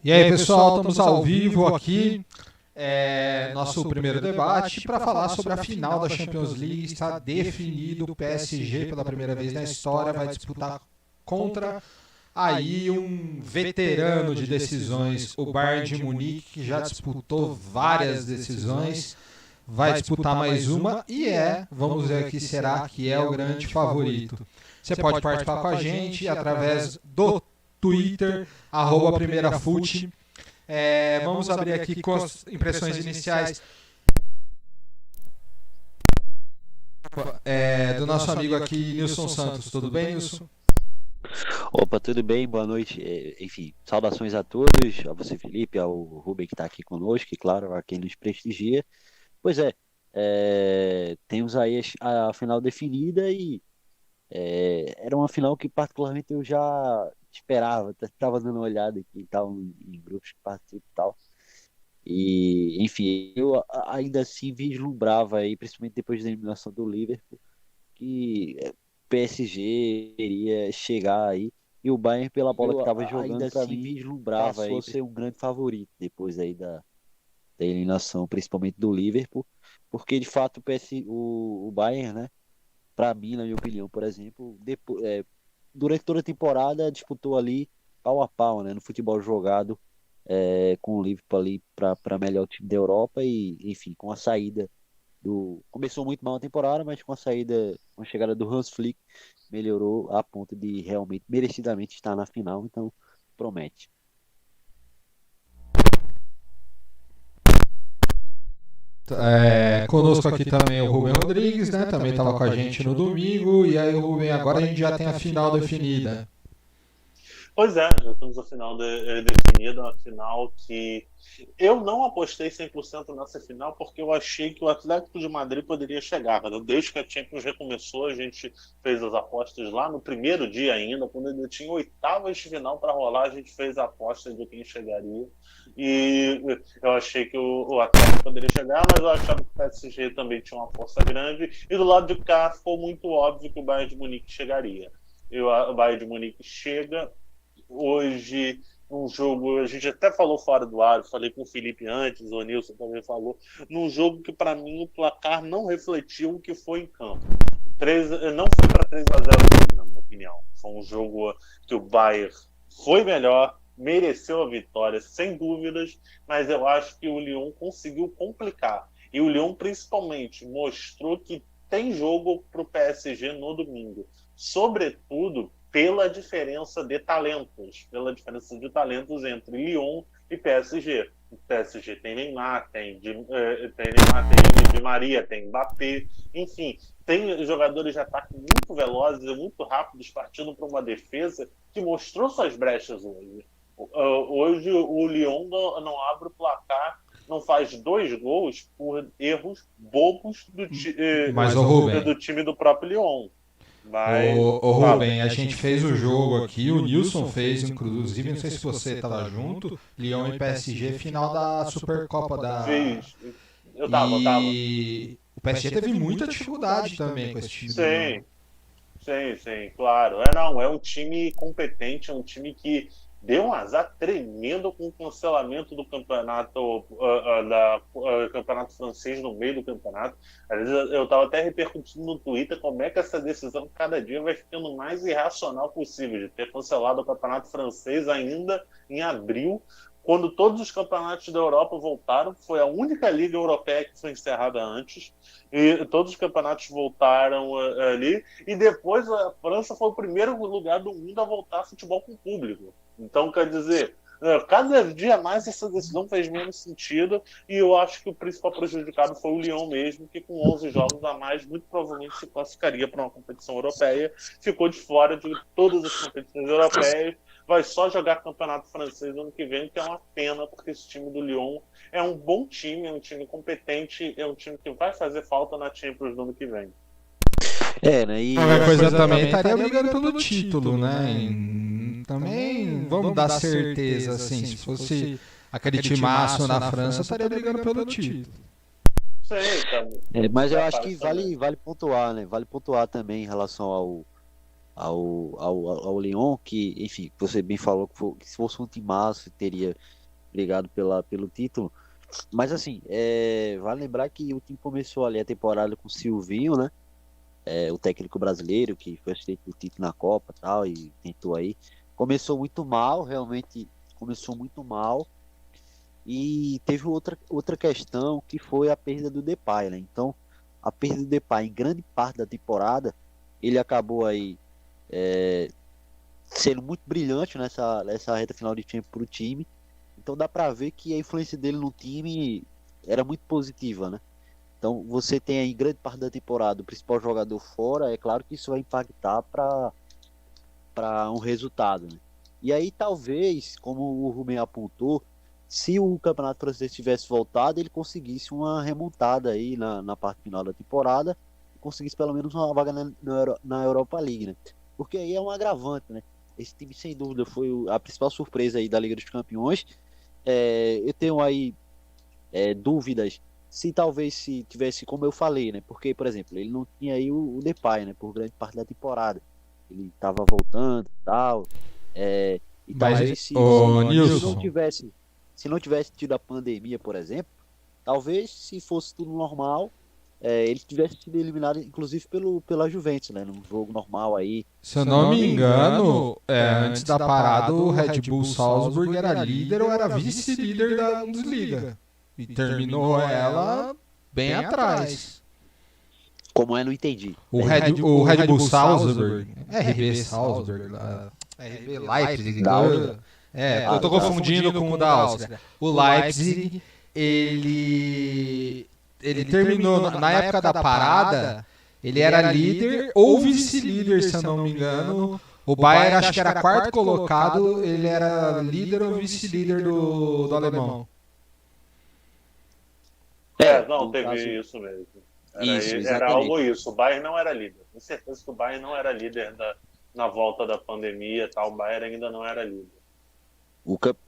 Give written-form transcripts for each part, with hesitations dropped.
E aí, pessoal, estamos ao vivo aqui, nosso primeiro debate para falar sobre a final da Champions League. Está definido, o PSG pela primeira vez na história vai disputar contra aí um veterano de decisões, o Bayern de Munique, que já disputou várias decisões, vai disputar mais uma e vamos ver aqui, será que é o grande favorito. Você pode participar com a gente através do Twitter, @primeirafute. Vamos abrir aqui com as impressões iniciais do nosso amigo aqui, Nilson Santos. Tudo bem, Nilson? Opa, tudo bem? Boa noite. Enfim, saudações a todos, a você, Felipe, ao Rubem que está aqui conosco, e claro, a quem nos prestigia. Pois temos aí a final definida e era uma final que particularmente eu já esperava, estava dando uma olhada aqui e tal, em grupos que participam e tal. E, enfim, eu ainda assim vislumbrava aí, principalmente depois da eliminação do Liverpool, que PSG iria chegar aí, e o Bayern, pela bola que estava jogando, para mim, vislumbrava aí ser um grande favorito depois aí da eliminação, principalmente do Liverpool, porque de fato o Bayern, né, para mim, na minha opinião, por exemplo, durante toda a temporada disputou ali pau a pau, né, no futebol jogado, com o Liverpool ali para melhor time da Europa e, enfim, com a saída começou muito mal a temporada, mas com a chegada do Hans Flick, melhorou a ponto de realmente, merecidamente estar na final, então promete. Conosco aqui também o Rubem Rodrigues, né? Também estava com a gente no domingo. E aí, Rubem, agora a gente já tem a final definida. Pois é, já temos a final definida, uma final que eu não apostei 100% nessa final porque eu achei que o Atlético de Madrid poderia chegar. Desde que a Champions recomeçou, a gente fez as apostas lá no primeiro dia ainda, quando ainda tinha oitavas de final para rolar, a gente fez a aposta de quem chegaria. E eu achei que o Atlético poderia chegar, mas eu achava que o PSG também tinha uma força grande. E do lado de cá ficou muito óbvio que o Bayern de Munique chegaria. O Bayern de Munique chega hoje num jogo, a gente até falou fora do ar, falei com o Felipe antes, o Nilson também falou, num jogo que para mim o placar não refletiu o que foi em campo. Não foi para 3-0, na minha opinião. Foi um jogo que o Bayern foi melhor, mereceu a vitória, sem dúvidas, mas eu acho que o Lyon conseguiu complicar. E o Lyon, principalmente, mostrou que tem jogo para o PSG no domingo. Sobretudo pela diferença de talentos entre Lyon e PSG. O PSG tem Neymar, tem Di Maria, tem Mbappé, enfim, tem jogadores de ataque muito velozes e muito rápidos partindo para uma defesa que mostrou suas brechas hoje. Hoje o Lyon não abre o placar, não faz 2 gols por erros bobos do time do próprio Lyon. Rubem, a gente fez o jogo aqui, o Nilson fez, inclusive, não sei se você estava junto, Lyon e PSG, final da Supercopa da... Fiz. Eu tava. O PSG teve muita dificuldade também com esse time. Sim, claro. É um time competente, é um time que deu um azar tremendo com o cancelamento do campeonato campeonato francês no meio do campeonato. Às vezes eu estava até repercutindo no Twitter como é que essa decisão cada dia vai ficando mais irracional possível, de ter cancelado o campeonato francês ainda em abril, quando todos os campeonatos da Europa voltaram. Foi a única liga europeia que foi encerrada antes, e todos os campeonatos voltaram ali, e depois a França foi o primeiro lugar do mundo a voltar a futebol com público. Então, quer dizer, cada dia mais essa decisão fez menos sentido, e eu acho que o principal prejudicado foi o Lyon mesmo, que com 11 jogos a mais muito provavelmente se classificaria para uma competição europeia, ficou de fora de todas as competições europeias, vai só jogar campeonato francês no ano que vem, que é uma pena, porque esse time do Lyon é um bom time, é um time competente, é um time que vai fazer falta na Champions no ano que vem. E qualquer coisa também estaria brigando pelo título, né? Também vamos dar certeza, assim, se fosse aquele timaço na França, estaria brigando pelo título. Sim, mas eu acho que vale pontuar, né? Vale pontuar também em relação ao Lyon, que, enfim, você bem falou que se fosse um timaço teria brigado pelo título. Mas assim, vale lembrar que o time começou ali a temporada com o Silvinho, né? O técnico brasileiro que foi assistente do título na Copa e tal, e tentou aí. Começou muito mal, realmente começou muito mal. E teve outra questão que foi a perda do Depay, né? Então, a perda do Depay em grande parte da temporada, ele acabou aí sendo muito brilhante nessa reta final de tempo para o time. Então dá para ver que a influência dele no time era muito positiva, né? Então você tem aí grande parte da temporada o principal jogador fora, é claro que isso vai impactar para um resultado, né? E aí talvez, como o Rubem apontou, se o Campeonato Francês tivesse voltado, ele conseguisse uma remontada aí na parte final da temporada e conseguisse pelo menos uma vaga na Europa League, né? Porque aí é um agravante, né? Esse time sem dúvida foi a principal surpresa aí da Liga dos Campeões. Eu tenho aí dúvidas se talvez se tivesse, como eu falei, né? Porque, por exemplo, ele não tinha aí o Depay, né? Por grande parte da temporada. Ele estava voltando e tal. E Mas, talvez Nilson, se não tivesse tido a pandemia, por exemplo, talvez se fosse tudo normal, ele tivesse sido eliminado, inclusive pela Juventus, né? Num jogo normal aí. se eu não me engano, antes da parada, o Red Bull Salzburg era líder ou era vice-líder da Bundesliga. E terminou ela bem atrás. Como não entendi. O Red Bull Salzburg, RB Salzburg, RB Leipzig, eu tô confundindo com o da Áustria. O Leipzig, ele terminou, na época da parada, ele era líder ou vice-líder, se eu não me engano. O Bayern acho que era quarto colocado, ele era líder ou vice-líder do alemão. Não, teve caso... isso mesmo. Era algo isso. O Bayern não era líder. Com certeza que o Bayern não era líder na volta da pandemia, tal. O Bayern ainda não era líder.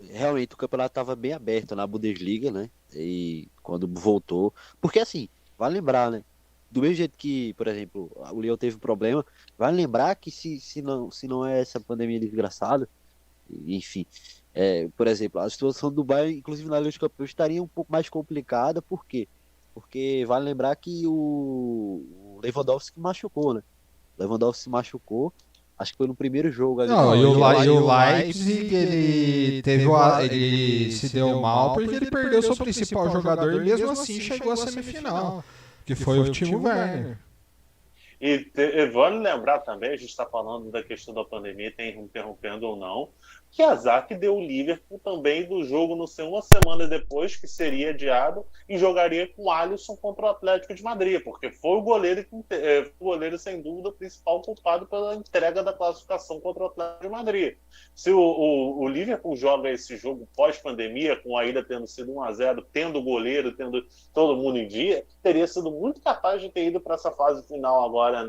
Realmente o campeonato estava bem aberto na Bundesliga, né? E quando voltou. Porque assim, vai lembrar, né? Do mesmo jeito que, por exemplo, o Lyon teve problema, vai lembrar que se não é essa pandemia desgraçada, enfim. Por exemplo, a situação do Bayern, inclusive na Liga dos Campeões, estaria um pouco mais complicada. Por quê? Porque vale lembrar que o Lewandowski machucou, né? O Lewandowski se machucou, acho que foi no primeiro jogo ali. Não, e o Leipzig, ele se deu mal porque ele perdeu seu principal jogador e mesmo assim chegou à semifinal, que foi o Timo Werner. E vale lembrar também, a gente está falando da questão da pandemia, interrompendo ou não, que azar que deu o Liverpool também do jogo não ser uma semana depois, que seria adiado, e jogaria com o Alisson contra o Atlético de Madrid, porque foi o goleiro sem dúvida, o principal culpado pela entrega da classificação contra o Atlético de Madrid. Se o Liverpool joga esse jogo pós-pandemia, com a ida tendo sido 1-0, tendo o goleiro, tendo todo mundo em dia, teria sido muito capaz de ter ido para essa fase final agora,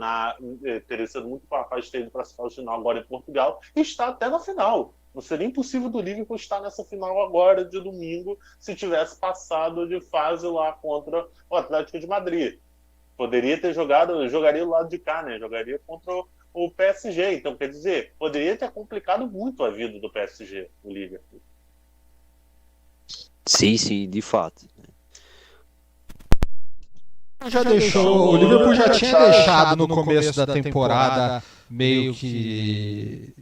teria sido muito capaz de ter ido para essa fase final agora em Portugal, e está até na final. Não seria impossível do Liverpool estar nessa final agora de domingo se tivesse passado de fase lá contra o Atlético de Madrid. Poderia ter jogaria do lado de cá, né? Jogaria contra o PSG. Então, quer dizer, poderia ter complicado muito a vida do PSG, o Liverpool. Sim, de fato. O Liverpool já tinha deixado no começo da temporada meio que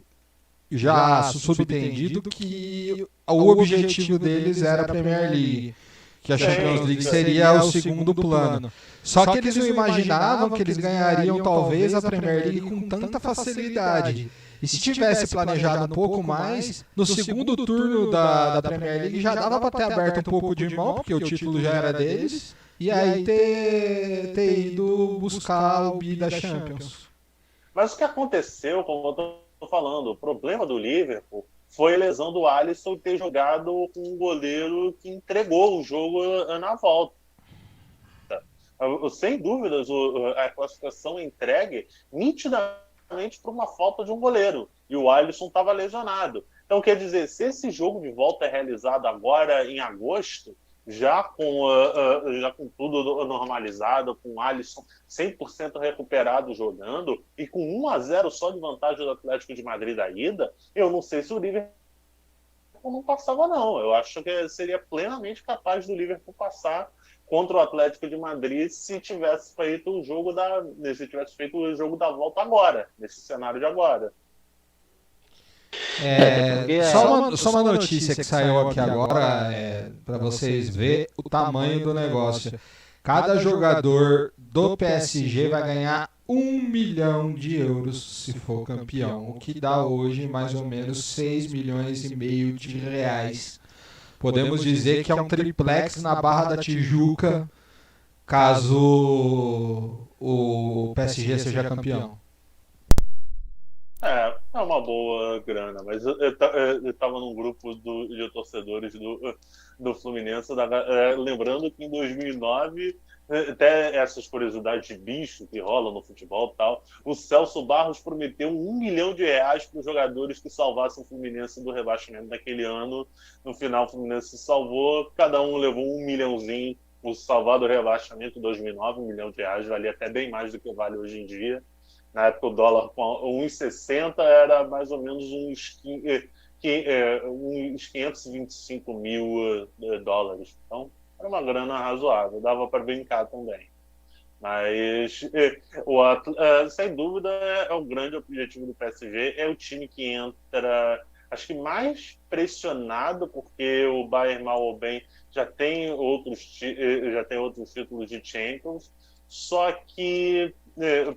já subentendido que o objetivo deles era a Premier League, que a Champions League seria o segundo plano. Só que eles não imaginavam que eles ganhariam talvez a Premier League com tanta facilidade. E se tivesse planejado um pouco mais, no segundo turno da Premier League já dava para ter aberto um pouco de mão, porque o título já era deles, e aí ter ido buscar o bi da Champions. Mas o que aconteceu, como eu estou falando, o problema do Liverpool foi a lesão do Alisson e ter jogado com um goleiro que entregou o jogo na volta. Sem dúvidas, a classificação entregue nitidamente por uma falta de um goleiro. E o Alisson estava lesionado. Então, quer dizer, se esse jogo de volta é realizado agora em agosto, já com tudo normalizado, com o Alisson 100% recuperado jogando, e com 1-0 só de vantagem do Atlético de Madrid da ida, eu não sei se o Liverpool não passava, não. Eu acho que seria plenamente capaz do Liverpool passar contra o Atlético de Madrid se tivesse feito o jogo da volta agora, nesse cenário de agora. Só uma notícia que saiu aqui agora, para vocês verem o tamanho do negócio. Cada jogador do PSG vai ganhar 1 milhão de euros se for campeão, o que dá hoje mais ou menos 6 milhões e meio de reais. Podemos dizer que é um triplex na Barra da Tijuca, caso o PSG seja campeão. É uma boa grana, mas eu estava num grupo de torcedores do Fluminense, lembrando que em 2009, até essas curiosidades de bicho que rolam no futebol e tal, o Celso Barros prometeu 1 milhão de reais para os jogadores que salvassem o Fluminense do rebaixamento daquele ano. No final, o Fluminense se salvou, cada um levou 1 milhãozinho. O salvar do rebaixamento em 2009, 1 milhão de reais, valia até bem mais do que vale hoje em dia. Na época, o dólar com 1,60 era mais ou menos uns 525 mil dólares. Então, era uma grana razoável, dava para brincar também. Mas, sem dúvida, é o grande objetivo do PSG. É o time que entra, acho que mais pressionado, porque o Bayern, mal ou bem, já tem outros títulos de Champions. Só que,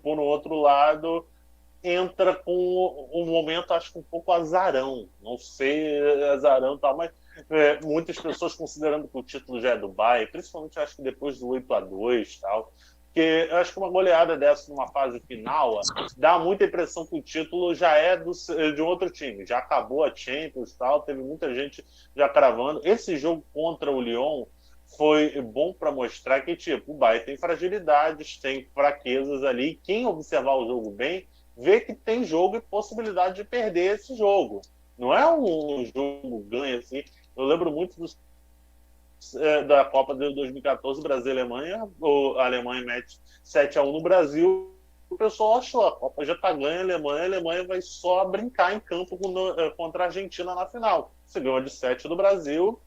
por outro lado, entra com um momento, acho que um pouco azarão. Não sei, azarão e tal, mas muitas pessoas considerando que o título já é do Bayern, principalmente acho que depois do 8-2 e tal, porque acho que uma goleada dessa numa fase final dá muita impressão que o título já é de um outro time, já acabou a Champions e tal, teve muita gente já cravando. Esse jogo contra o Lyon foi bom para mostrar que tipo, o Bayern tem fragilidades, tem fraquezas ali, quem observar o jogo bem vê que tem jogo e possibilidade de perder esse jogo. Não é um jogo ganho assim. Eu lembro muito da Copa de 2014, Brasil e Alemanha. A Alemanha mete 7-1 no Brasil. O pessoal achou, a Copa já está ganha, a Alemanha vai só brincar em campo contra a Argentina na final. Se ganhou de 7 do Brasil,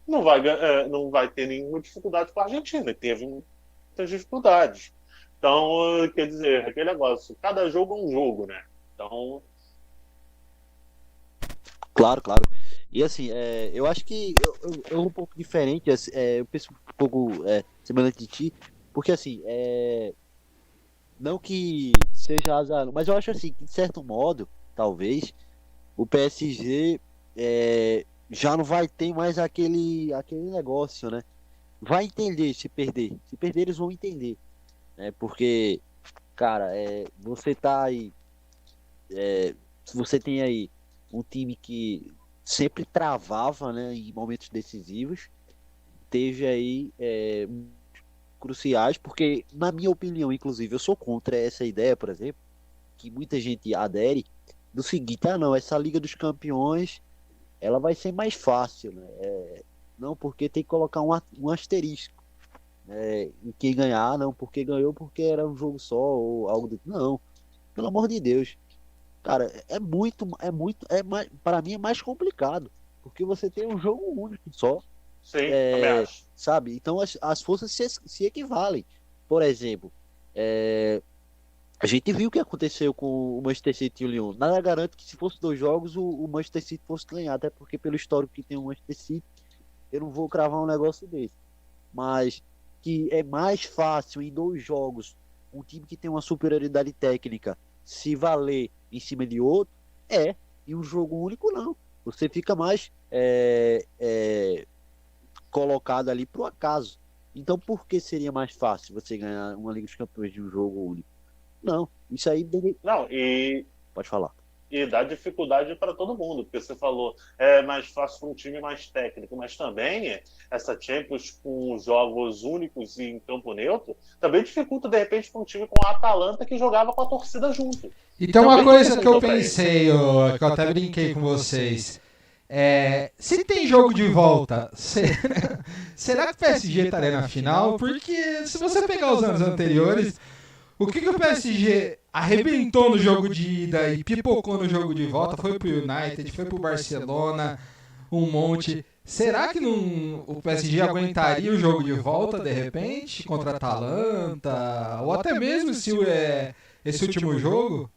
não vai ter nenhuma dificuldade com a Argentina. E teve muitas dificuldades. Então, quer dizer, aquele negócio, cada jogo é um jogo, né? Então... Claro. E assim, eu acho que eu um pouco diferente, eu penso um pouco semelhante de ti, porque assim, não que seja azar, mas eu acho assim, que de certo modo, talvez, o PSG já não vai ter mais aquele negócio, né? Vai entender se perder. Se perder, eles vão entender. Porque, cara, você tá aí, você tem aí um time que sempre travava, né, em momentos decisivos, teve aí cruciais, porque, na minha opinião, inclusive, eu sou contra essa ideia, por exemplo, que muita gente adere, do seguinte, não, essa Liga dos Campeões, ela vai ser mais fácil, né? Não, porque tem que colocar um asterisco. E quem ganhar, não, porque ganhou porque era um jogo só, ou algo do... Não, pelo amor de Deus. Cara, para mim é mais complicado, porque você tem um jogo único só. Sim, também acho. Sabe? Então as forças se equivalem. Por exemplo, a gente viu o que aconteceu com o Manchester City e o Lyon. Nada garante que se fosse 2 jogos o Manchester City fosse ganhar, até porque pelo histórico que tem o Manchester City, eu não vou cravar um negócio desse. Mas que é mais fácil em 2 jogos um time que tem uma superioridade técnica se valer em cima de outro, e um jogo único não. Você fica mais colocado ali pro acaso. Então por que seria mais fácil você ganhar uma Liga dos Campeões de um jogo único? Não, isso aí... Não, e... Pode falar. E dá dificuldade para todo mundo, porque você falou, é mais fácil para um time mais técnico, mas também essa Champions com jogos únicos e em campo neutro, também dificulta, de repente, para um time com a Atalanta que jogava com a torcida junto. E tem uma coisa que eu pensei, que eu até brinquei com vocês. Se tem jogo de volta, será que o PSG estaria na final? Porque se você pegar os anos anteriores, o que o PSG arrebentou no jogo de ida e pipocou no jogo de volta foi pro United, foi pro Barcelona, um monte. Será que o PSG aguentaria o jogo de volta de repente contra a Atalanta? Ou até mesmo se esse último jogo?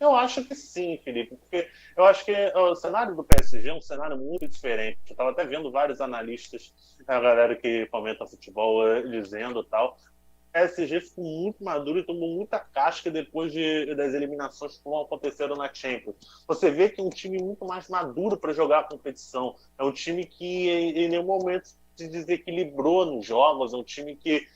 Eu acho que sim, Felipe, porque eu acho que o cenário do PSG é um cenário muito diferente. Eu estava até vendo vários analistas, a galera que comenta futebol, dizendo tal. O PSG ficou muito maduro e tomou muita casca depois das eliminações que aconteceram na Champions. Você vê que é um time muito mais maduro para jogar a competição. É um time que em nenhum momento se desequilibrou nos jogos, é um time que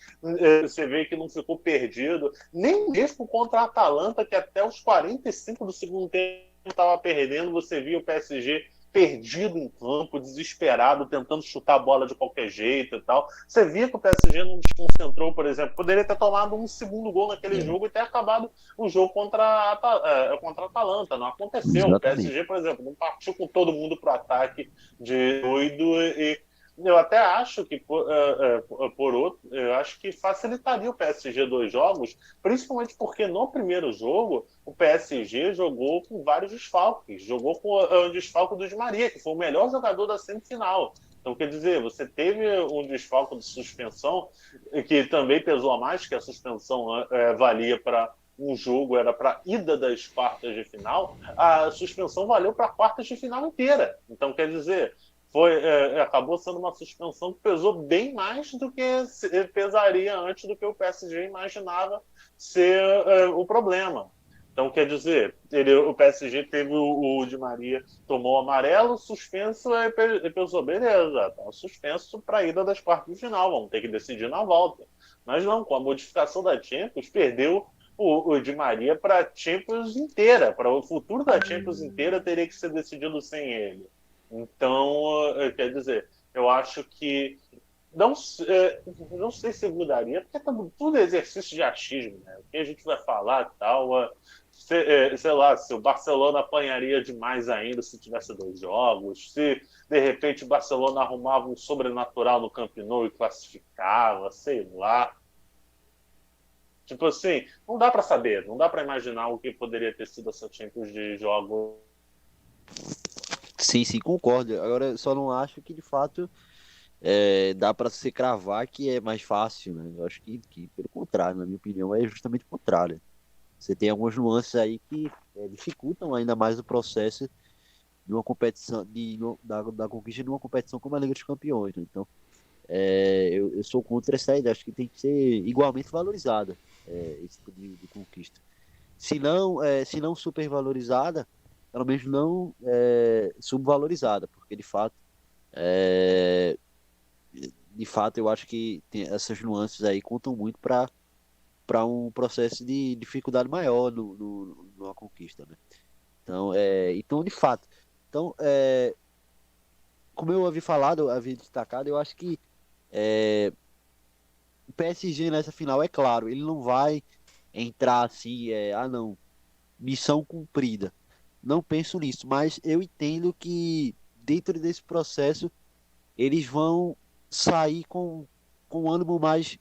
você vê que não ficou perdido, nem mesmo contra a Atalanta, que até os 45 do segundo tempo estava perdendo, você via o PSG perdido em campo, desesperado, tentando chutar a bola de qualquer jeito e tal. Você via que o PSG não desconcentrou, por exemplo, poderia ter tomado um segundo gol naquele jogo e ter acabado o jogo contra a Atalanta. Não aconteceu. Exatamente. O PSG, por exemplo, não partiu com todo mundo para o ataque de doido e eu até acho que, por outro, eu acho que facilitaria o PSG 2 jogos, principalmente porque no primeiro jogo o PSG jogou com vários desfalques. Jogou com o desfalque do Di Maria, que foi o melhor jogador da semifinal. Então, quer dizer, você teve um desfalque de suspensão, que também pesou a mais, que a suspensão valia para um jogo, era para ida das quartas de final, a suspensão valeu para quartas de final inteira. Então, quer dizer, acabou sendo uma suspensão que pesou bem mais do que pesaria antes do que o PSG imaginava ser o problema. Então, quer dizer, o PSG teve o Di Maria, tomou amarelo, suspenso, e pensou, beleza, tá suspenso para a ida das quartas de final, vamos ter que decidir na volta. Mas não, com a modificação da Champions, perdeu o Di Maria para a Champions inteira, para o futuro da Champions inteira teria que ser decidido sem ele. Então, quer dizer, eu acho que não sei se mudaria, porque tudo é exercício de achismo, né? O que a gente vai falar e tal, sei lá, se o Barcelona apanharia demais ainda se tivesse 2 jogos, se de repente o Barcelona arrumava um sobrenatural no Camp Nou e classificava, sei lá. Tipo assim, não dá para saber, não dá para imaginar o que poderia ter sido essa Champions de jogos. Sim, concordo. Agora, só não acho que, de fato, dá para se cravar que é mais fácil, né? Eu acho que, pelo contrário, na minha opinião, é justamente o contrário. Você tem algumas nuances aí que dificultam ainda mais o processo de uma competição, da conquista de uma competição como a Liga dos Campeões, né? Então, eu sou contra essa ideia. Acho que tem que ser igualmente valorizada esse tipo de conquista. Se não supervalorizada, pelo menos não subvalorizada, porque de fato eu acho que essas nuances aí contam muito para um processo de dificuldade maior numa conquista, né? Então de fato, como eu havia destacado, eu acho que o PSG nessa final, é claro, ele não vai entrar assim, não, missão cumprida. Não penso nisso, mas eu entendo que dentro desse processo eles vão sair com um ânimo mais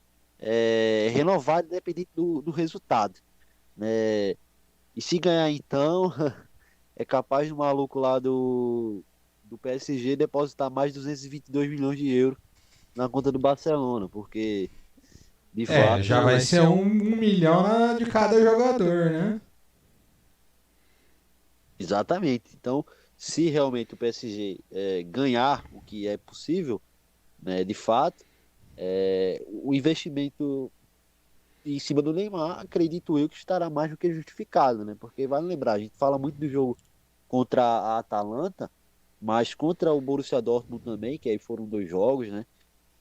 renovado, independente do resultado, né? E se ganhar então, é capaz do maluco lá do PSG depositar mais de 222 milhões de euros na conta do Barcelona, porque de fato já vai ser 1 milhão de cada jogador, né? Exatamente. Então, se realmente o PSG ganhar o que é possível, né, de fato, o investimento em cima do Neymar, acredito eu que estará mais do que justificado, né? Porque vale lembrar, a gente fala muito do jogo contra a Atalanta, mas contra o Borussia Dortmund também, que aí foram 2 jogos, né?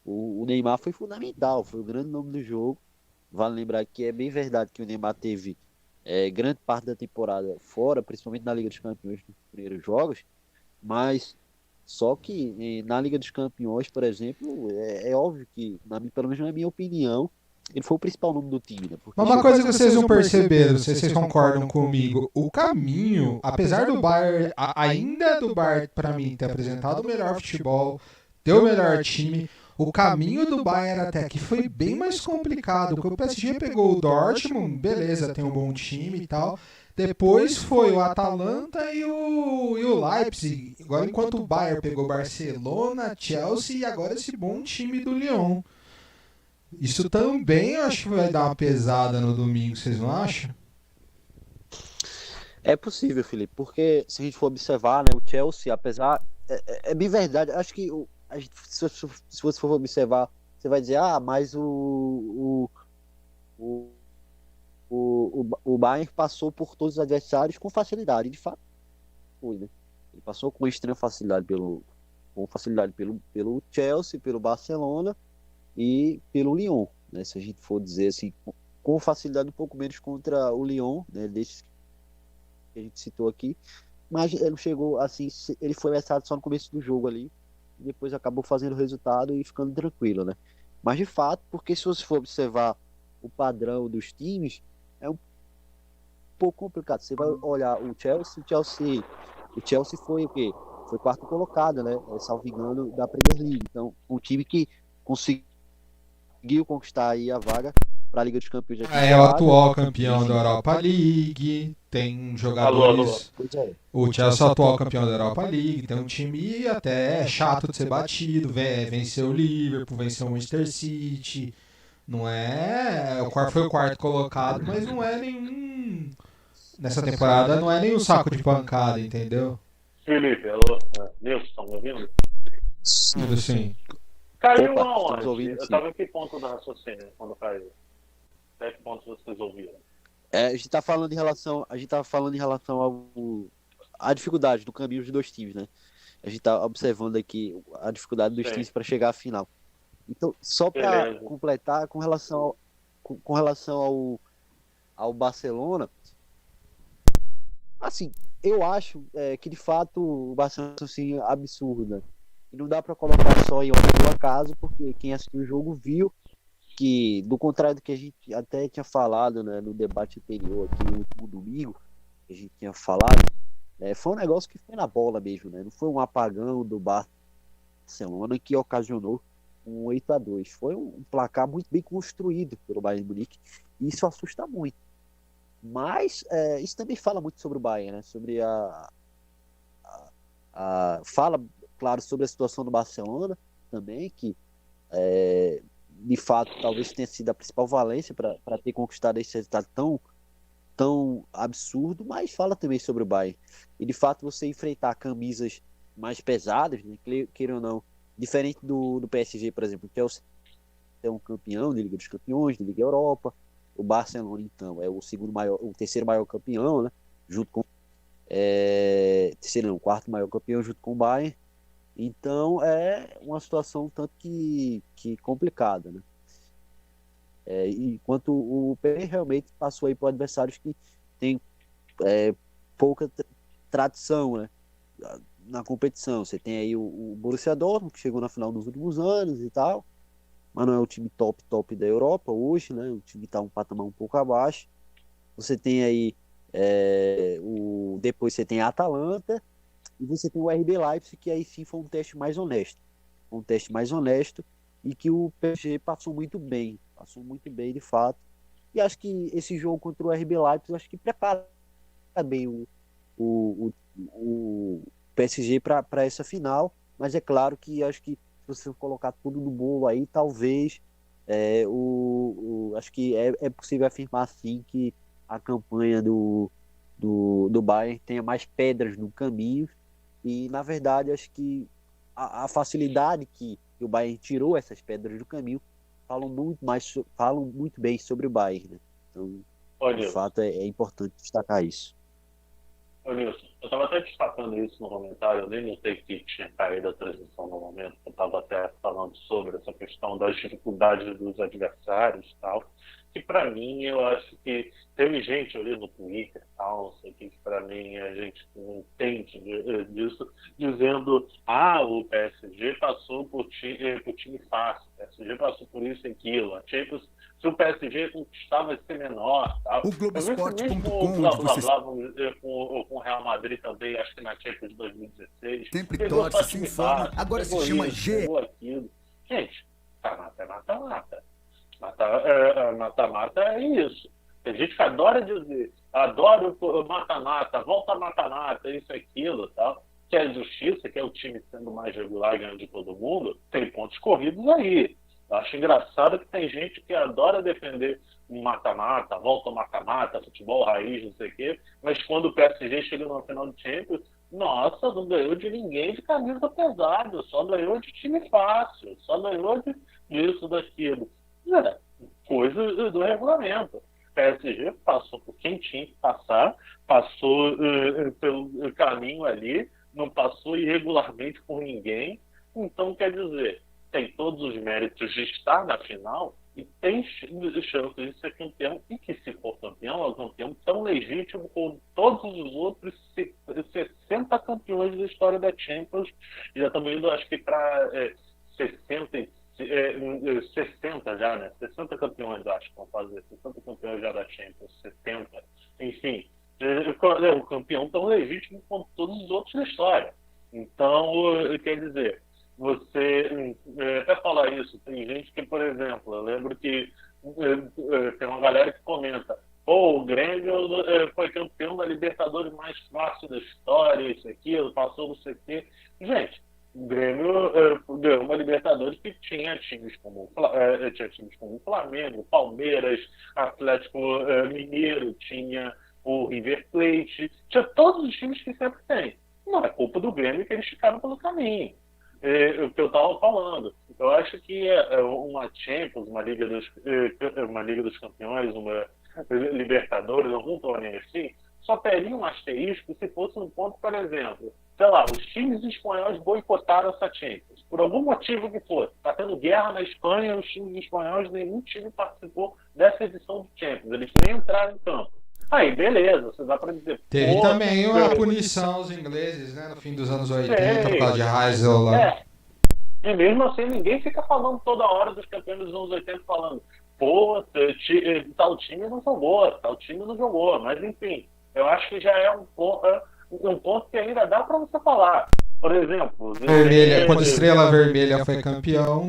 O Neymar foi fundamental, foi o grande nome do jogo. Vale lembrar que é bem verdade que o Neymar teve grande parte da temporada fora, principalmente na Liga dos Campeões nos primeiros jogos, mas só que na Liga dos Campeões, por exemplo, é óbvio que, pelo menos na minha opinião, ele foi o principal nome do time, né? Porque Mas uma coisa que vocês não perceberam, não sei se vocês concordam comigo, o caminho, apesar do Bayern, ainda do Bayern, pra mim, ter apresentado o melhor futebol, ter o melhor time, o caminho do Bayern até aqui foi bem mais complicado, porque o PSG pegou o Dortmund, beleza, tem um bom time e tal, depois foi o Atalanta e o Leipzig, agora enquanto o Bayern pegou Barcelona, Chelsea e agora esse bom time do Lyon. Isso também eu acho que vai dar uma pesada no domingo, vocês não acham? é possível, Felipe, porque se a gente for observar, né, o Chelsea, apesar. É bem verdade, acho que se você for observar, você vai dizer, mas o, o Bayern passou por todos os adversários com facilidade, e de fato foi, né? Ele passou com extrema facilidade pelo Chelsea, pelo Barcelona e pelo Lyon, né? Se a gente for dizer assim, com facilidade um pouco menos contra o Lyon, né? Desses que a gente citou aqui, mas ele chegou assim, ele foi ameaçado só no começo do jogo ali, e depois acabou fazendo o resultado e ficando tranquilo, né? Mas de fato, porque se você for observar o padrão dos times, é um pouco complicado. Você vai olhar o Chelsea foi o quê? Foi quarto colocado, né? Salvo engano, da Premier League. Então, um time que conseguiu conquistar aí a vaga para a Liga dos Campeões da É o temporada. atual campeão da Enfim, Europa League, tem Alô. jogadores. pois é. O Chelsea é o atual campeão da Europa League, tem um time até chato de ser batido, venceu o Liverpool, venceu o Manchester City. Não é. Foi o quarto colocado, mas não é nenhum. Nessa temporada não é nenhum saco de pancada, entendeu? Felipe, alô? Nilson, estão me ouvindo? Tudo assim. Caiu Opa, estamos aonde? ouvindo Eu sim. estava em que ponto da raciocínio quando caiu? Até que ponto vocês ouviram? A gente tá falando em relação à dificuldade do caminho dos dois times, né? A gente tá observando aqui a dificuldade dos Sim, times para chegar à final. Então, só para beleza. completar com relação ao Barcelona, assim, eu acho que de fato o Barcelona é assim, absurdo, né? E não dá para colocar só em ordem do acaso, porque quem assistiu o jogo viu que, do contrário do que a gente até tinha falado, né, no debate anterior aqui no último domingo, que a gente tinha falado, foi um negócio que foi na bola mesmo, né? Não foi um apagão do Barcelona que ocasionou um 8-2. Foi um placar muito bem construído pelo Bayern de Munique, e isso assusta muito. Mas isso também fala muito sobre o Bayern, né? Sobre fala, claro, sobre a situação do Barcelona também, que de fato talvez tenha sido a principal valência para ter conquistado esse resultado tão absurdo, mas fala também sobre o Bayern. E de fato você enfrentar camisas mais pesadas, né? Queira ou não, diferente do PSG, por exemplo, que é um campeão de Liga dos Campeões, de Liga Europa. O Barcelona, então, é o terceiro maior campeão, né? Junto com o quarto maior campeão junto com o Bayern. Então é uma situação tanto que complicada, né? Enquanto o PSG realmente passou aí por adversários que têm pouca tradição, né, na competição. Você tem aí o Borussia Dortmund, que chegou na final nos últimos anos e tal, mas não é o time top da Europa hoje, né? O time está um patamar um pouco abaixo. Você tem aí depois você tem a Atalanta e você tem o RB Leipzig, que aí sim foi um teste mais honesto. E que o PSG passou muito bem de fato. E acho que esse jogo contra o RB Leipzig, acho que prepara bem o PSG para essa final, mas é claro que acho que se você colocar tudo no bolo aí, talvez acho que é possível afirmar sim que a campanha do Bayern tenha mais pedras no caminho, e na verdade acho que a facilidade que o Bayern tirou essas pedras do caminho falam muito bem sobre o Bayern, né? Então, Ô, de Nilson, fato, é importante destacar isso. eu estava até destacando isso no comentário, eu nem notei que tinha caído a transmissão no momento, eu estava até falando sobre essa questão das dificuldades dos adversários e tal, que para mim, eu acho que teve gente ali no Twitter e tal, não sei o que para mim a gente não entende disso, dizendo, o PSG passou por time fácil, o PSG passou por isso e aquilo, a Champions se o PSG conquistar vai ser menor. Tal. Globoesporte.com, blá blá blá com o Real Madrid também, acho que na Champions de 2016. Sempre torce, se informa. Agora se chama G. Gente, mata-mata é mata-mata. Mata-mata é isso. Tem gente que adora dizer, adora o mata-mata, volta mata-mata, isso, aquilo, tal. Que é justiça, que é o time sendo mais regular e ganhando de todo mundo, tem pontos corridos aí. Eu acho engraçado que tem gente que adora defender um mata-mata, volta mata-mata, futebol raiz, não sei o quê, mas quando o PSG chega no final de Champions, nossa, não ganhou de ninguém de camisa pesada, só ganhou de time fácil, só ganhou disso, daquilo. Coisa do regulamento. O PSG passou por quem tinha que passar, passou pelo caminho ali, não passou irregularmente por ninguém. Então, quer dizer, tem todos os méritos de estar na final e tem chance de ser campeão, e que, se for campeão, é um campeão tão legítimo como todos os outros 60 campeões da história da Champions. Já estamos indo, acho que, para 60 já, né? 60 campeões, acho que vão fazer. 60 campeões já da Champions, 70. Enfim, é um campeão tão legítimo como todos os outros da história. Então, quer dizer, você até falar isso, tem gente que, por exemplo, eu lembro que tem uma galera que comenta, o Grêmio foi campeão da Libertadores mais fácil da história, isso aqui, passou no CT. Gente, o Grêmio ganhou uma Libertadores que tinha times como Flamengo, Palmeiras, Atlético Mineiro, tinha o River Plate, tinha todos os times que sempre tem. Não é culpa do Grêmio que eles ficaram pelo caminho. O que eu estava falando. Eu acho que uma Champions, uma Liga dos Campeões, uma Libertadores, algum torneio assim, só teria um asterisco se fosse um ponto, por exemplo, sei lá, os times espanhóis boicotaram essa Champions, por algum motivo que fosse. Está tendo guerra na Espanha, os times espanhóis, nenhum time participou dessa edição do Champions, eles nem entraram em campo. Aí, beleza, você dá para dizer... Teve também uma punição aos ingleses, né, no fim dos anos 80, por causa de Heysel lá. E mesmo assim, ninguém fica falando toda hora dos campeões dos anos 80, falando, pô, tal time não jogou, tal time não jogou. Mas, enfim, eu acho que já é um ponto que ainda dá para você falar. Por exemplo... Quando Estrela Vermelha foi campeão,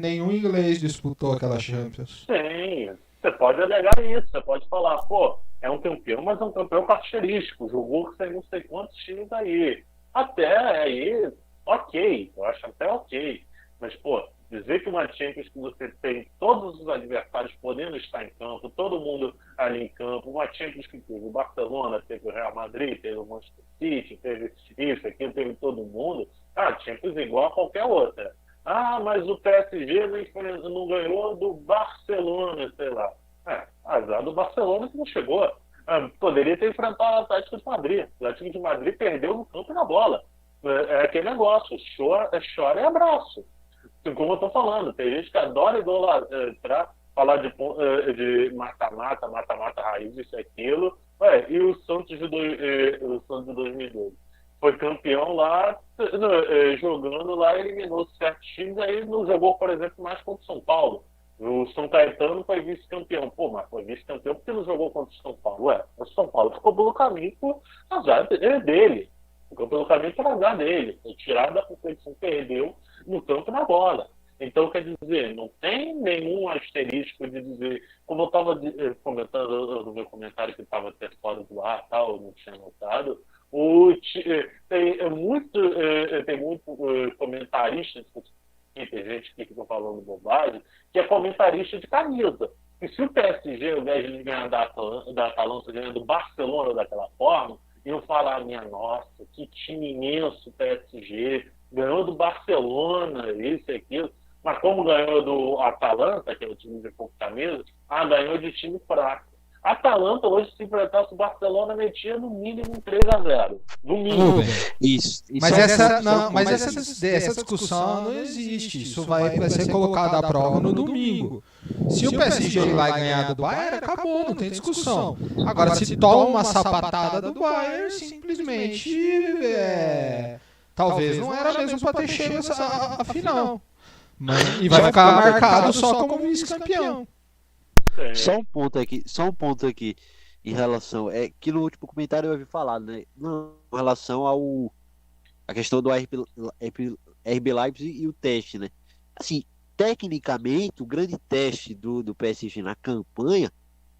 nenhum inglês disputou aquela Champions. Sim, você pode alegar isso, você pode falar, pô, é um campeão, mas é um campeão característico, jogou sem não sei quantos times aí. Até aí, ok, eu acho até ok. Mas, pô, dizer que uma Champions que você tem todos os adversários podendo estar em campo, todo mundo ali em campo, uma Champions que teve o Barcelona, teve o Real Madrid, teve o Manchester City, teve isso, aquilo, teve todo mundo, Champions igual a qualquer outra. Mas o PSG não ganhou do Barcelona, sei lá. Azar do Barcelona que não chegou. Poderia ter enfrentado o Atlético de Madrid. O Atlético de Madrid perdeu no campo e na bola. É aquele negócio, chora e abraço. Como eu estou falando, tem gente que adora idolatrar, falar de mata-mata raiz, isso e aquilo. E o Santos de 2012? Foi campeão lá, jogando lá, eliminou certos times, aí não jogou, por exemplo, mais contra o São Paulo. O São Caetano foi vice-campeão. Pô, mas foi vice-campeão porque não jogou contra o São Paulo. O São Paulo ficou pelo caminho por azar dele. Ficou pelo caminho por azar dele. Foi tirado da competição, perdeu no campo e na bola. Então, quer dizer, não tem nenhum asterisco de dizer, como eu estava comentando no meu comentário que estava até fora do ar, tal, não tinha notado, tem muito comentarista, tem gente que fica falando bobagem, que é comentarista de camisa. E se o PSG, ao invés de ganhar da Atalanta, ganhar do Barcelona daquela forma, iam falar, minha nossa, que time imenso o PSG, ganhou do Barcelona, isso e aquilo. Mas como ganhou do Atalanta, que é o time de pouco camisa, ganhou de time fraco. A Atalanta hoje, se enfrentasse o Barcelona, metia no mínimo 3-0. No mínimo. Isso. Mas essa discussão não existe. Isso vai ser colocado à prova no domingo. Se o PSG ir lá e ganhar do Bayern, acabou, não tem discussão. Agora, se toma uma sapatada do Bayern, simplesmente talvez não era mesmo para ter chego a final. E vai ficar marcado só como vice-campeão. Só um ponto aqui em relação, é que no último comentário eu ouvi falar, né, em relação a questão do RB Leipzig e o teste, né? Assim, tecnicamente, o grande teste do PSG na campanha,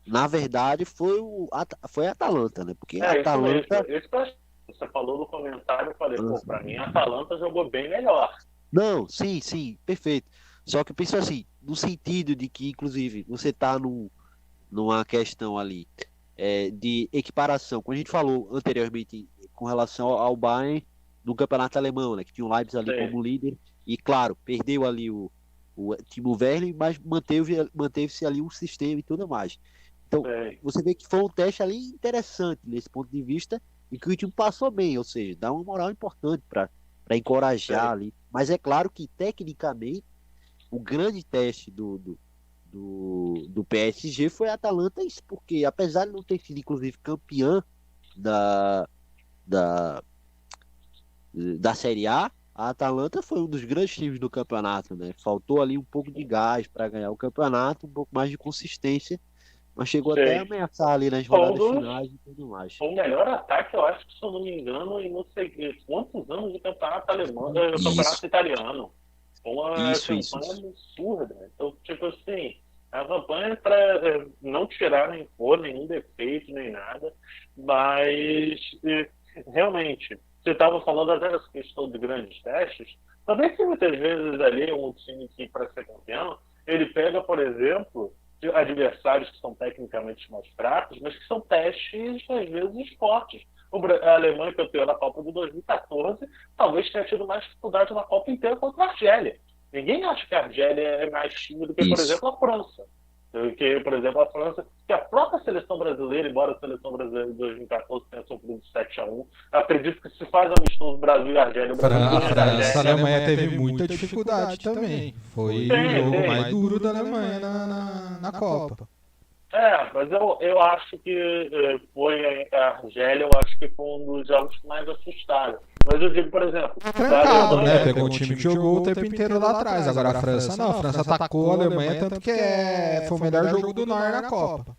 na verdade, foi a Atalanta, né? Porque a Atalanta... Isso mesmo. Você falou no comentário, eu falei, pra mim a Atalanta jogou bem melhor. Não, sim, perfeito. Só que eu penso assim, no sentido de que, inclusive, você tá numa questão ali de equiparação. Quando a gente falou anteriormente com relação ao Bayern no campeonato alemão, né? Que tinha o Leipzig ali como líder. E, claro, perdeu ali o Timo Werner, mas manteve-se ali um sistema e tudo mais. Então, você vê que foi um teste ali interessante nesse ponto de vista e que o time passou bem, ou seja, dá uma moral importante para encorajar ali. Mas é claro que, tecnicamente, o grande teste do PSG foi a Atalanta, isso porque, apesar de não ter sido, inclusive, campeã da Série A Atalanta foi um dos grandes times do campeonato, né? Faltou ali um pouco de gás para ganhar o campeonato, um pouco mais de consistência, mas chegou até a ameaçar ali nas rodadas finais e tudo mais. O melhor ataque, eu acho que, se eu não me engano, em não sei quantos anos de campeonato alemão, campeonato italiano. Uma campanha absurda. Então, tipo assim, a campanha para não tirar nem pôr nenhum defeito, nem nada, mas realmente, você estava falando até dessa questão de grandes testes, também que muitas vezes ali um time que, para ser campeão, ele pega, por exemplo, adversários que são tecnicamente mais fracos, mas que são testes, às vezes, fortes. A Alemanha, campeã da Copa de 2014, talvez tenha tido mais dificuldade na Copa inteira contra a Argélia. Ninguém acha que a Argélia é mais time do que, por exemplo, a França. Que, por exemplo, a França, que a própria seleção brasileira, embora a seleção brasileira de 2014 tenha sofrido 7-1, acredito que se faz amistoso Brasil e Argélia, o Brasil a Alemanha teve muita dificuldade também. Foi o jogo mais duro da Alemanha na Copa. Mas eu acho que foi a Argélia, eu acho que foi um dos jogos que mais assustaram. Mas eu digo, por exemplo... Trancado, né? Pegou um time que jogou o tempo inteiro lá atrás. Agora a França não. A França atacou a Alemanha, tanto que foi o melhor jogo do Neuer na Copa.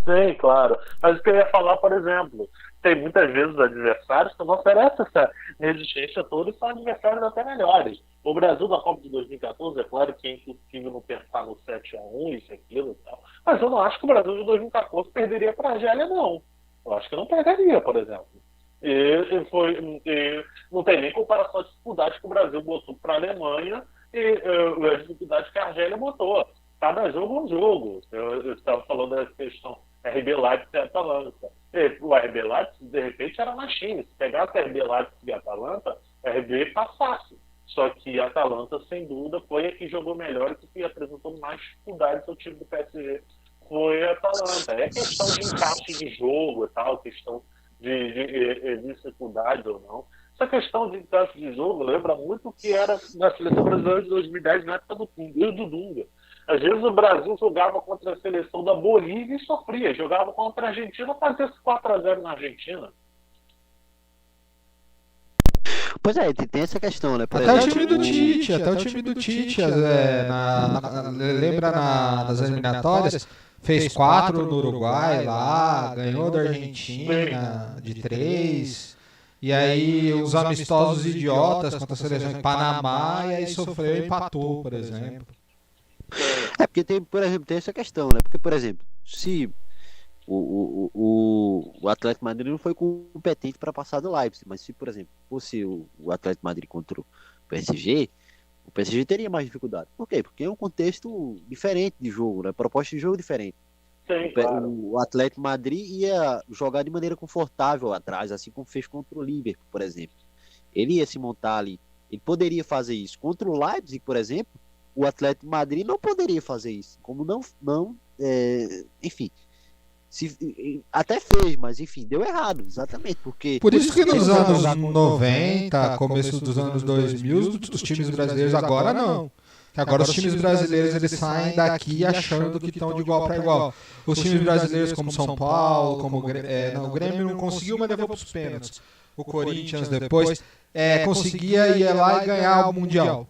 Sim, claro. Mas o que eu ia falar, por exemplo, tem muitas vezes adversários que não oferecem essa resistência toda e são adversários até melhores. O Brasil da Copa de 2014, é claro que é impossível não pensar no 7-1, isso, aquilo e tal, mas eu não acho que o Brasil de 2014 perderia para a Argélia, não. Eu acho que não perderia, por exemplo. Não tem nem comparação à dificuldade que o Brasil botou para a Alemanha e a dificuldade que a Argélia botou. Cada jogo é um jogo. Eu estava falando da questão RB Leipzig e Atalanta. O RB Leipzig, de repente, era mais time. Se pegasse RB Leipzig e Atalanta, RB passasse. Só que a Atalanta, sem dúvida, foi a que jogou melhor e que apresentou mais dificuldades ao time do PSG. Foi a Atalanta. É questão de encaixe de jogo e tal, questão de dificuldade ou não. Essa questão de encaixe de jogo lembra muito o que era na seleção brasileira de 2010, na época do Dunga. Às vezes o Brasil jogava contra a seleção da Bolívia e sofria. Jogava contra a Argentina, fazia 4-0 na Argentina. Pois é, tem essa questão, né? Até o time do Tite, lembra nas eliminatórias, fez 4 no Uruguai lá, ganhou da Argentina de 3, e aí os amistosos idiotas contra a seleção de Panamá, e aí sofreu e empatou, por exemplo. Porque por exemplo, tem essa questão, né? Porque, por exemplo, se o Atlético Madrid não foi competente para passar do Leipzig, mas se, por exemplo, fosse o Atlético Madrid contra o PSG teria mais dificuldade. Por quê? Porque é um contexto diferente de jogo, né? Proposta de jogo diferente. Sim, claro. O Atlético Madrid ia jogar de maneira confortável atrás, assim como fez contra o Liverpool, por exemplo. Ele ia se montar ali, ele poderia fazer isso. Contra o Leipzig, por exemplo, o Atlético Madrid não poderia fazer isso. Como enfim... até fez, mas enfim, deu errado, exatamente, porque... Por isso que nos anos 90, começo dos anos 2000, os times brasileiros agora não. Que agora os times brasileiros eles saem daqui achando que estão de igual para igual. Os times brasileiros como São Paulo, como o Grêmio não conseguiu, mas levou para os pênaltis. O Corinthians depois conseguia ir lá e ganhar o Mundial.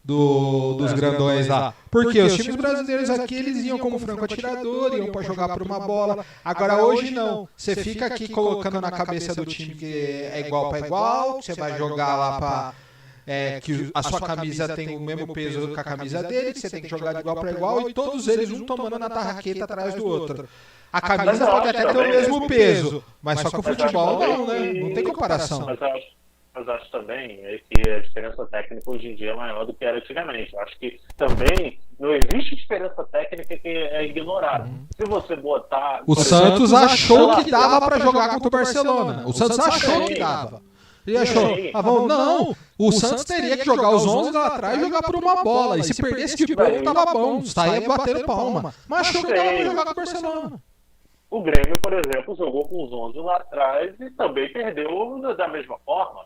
dos grandões lá. Porque os times brasileiros aqui, eles iam como franco atirador, iam pra jogar por uma bola. Agora hoje não. Você fica aqui colocando na cabeça do time que é igual pra igual, que você vai jogar lá pra... que a sua camisa tem o mesmo peso que a camisa dele, que você tem que jogar de igual para igual, e todos eles um tomando na tarraqueta atrás do outro. A camisa pode até ter o mesmo peso, mas só que o futebol não, né? Não tem comparação. Mas acho também que a diferença técnica hoje em dia é maior do que era antigamente. Eu acho que também não existe diferença técnica que é ignorada. Se você botar... O Santos achou que dava para jogar contra o Barcelona. O Santos achou que dava. Ele achou, não, o Santos teria que jogar os 11 lá atrás e jogar por uma bola. E se perdesse de gol, tava bom. Saía batendo palma. Mas achou que dava pra jogar com o Barcelona. O Grêmio, por exemplo, jogou com os 11 lá atrás e também perdeu da mesma forma.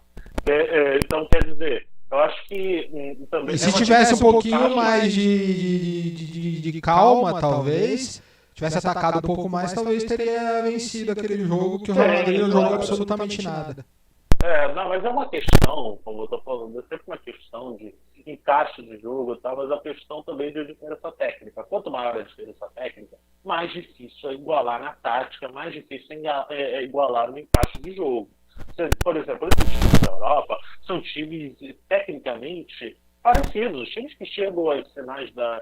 Então, quer dizer, eu acho que também... E se tivesse um pouquinho mais de calma, talvez... Tivesse atacado um pouco mais, talvez teria vencido aquele jogo que o Real Madrid não jogou absolutamente nada. Não, mas é uma questão, como eu tô falando, é sempre uma questão de encaixe de jogo e tal, mas a questão também de diferença técnica. Quanto maior a diferença técnica, mais difícil é igualar na tática, mais difícil é igualar no encaixe de jogo. Por exemplo, esses times da Europa são times tecnicamente parecidos. Os times que chegam às finais da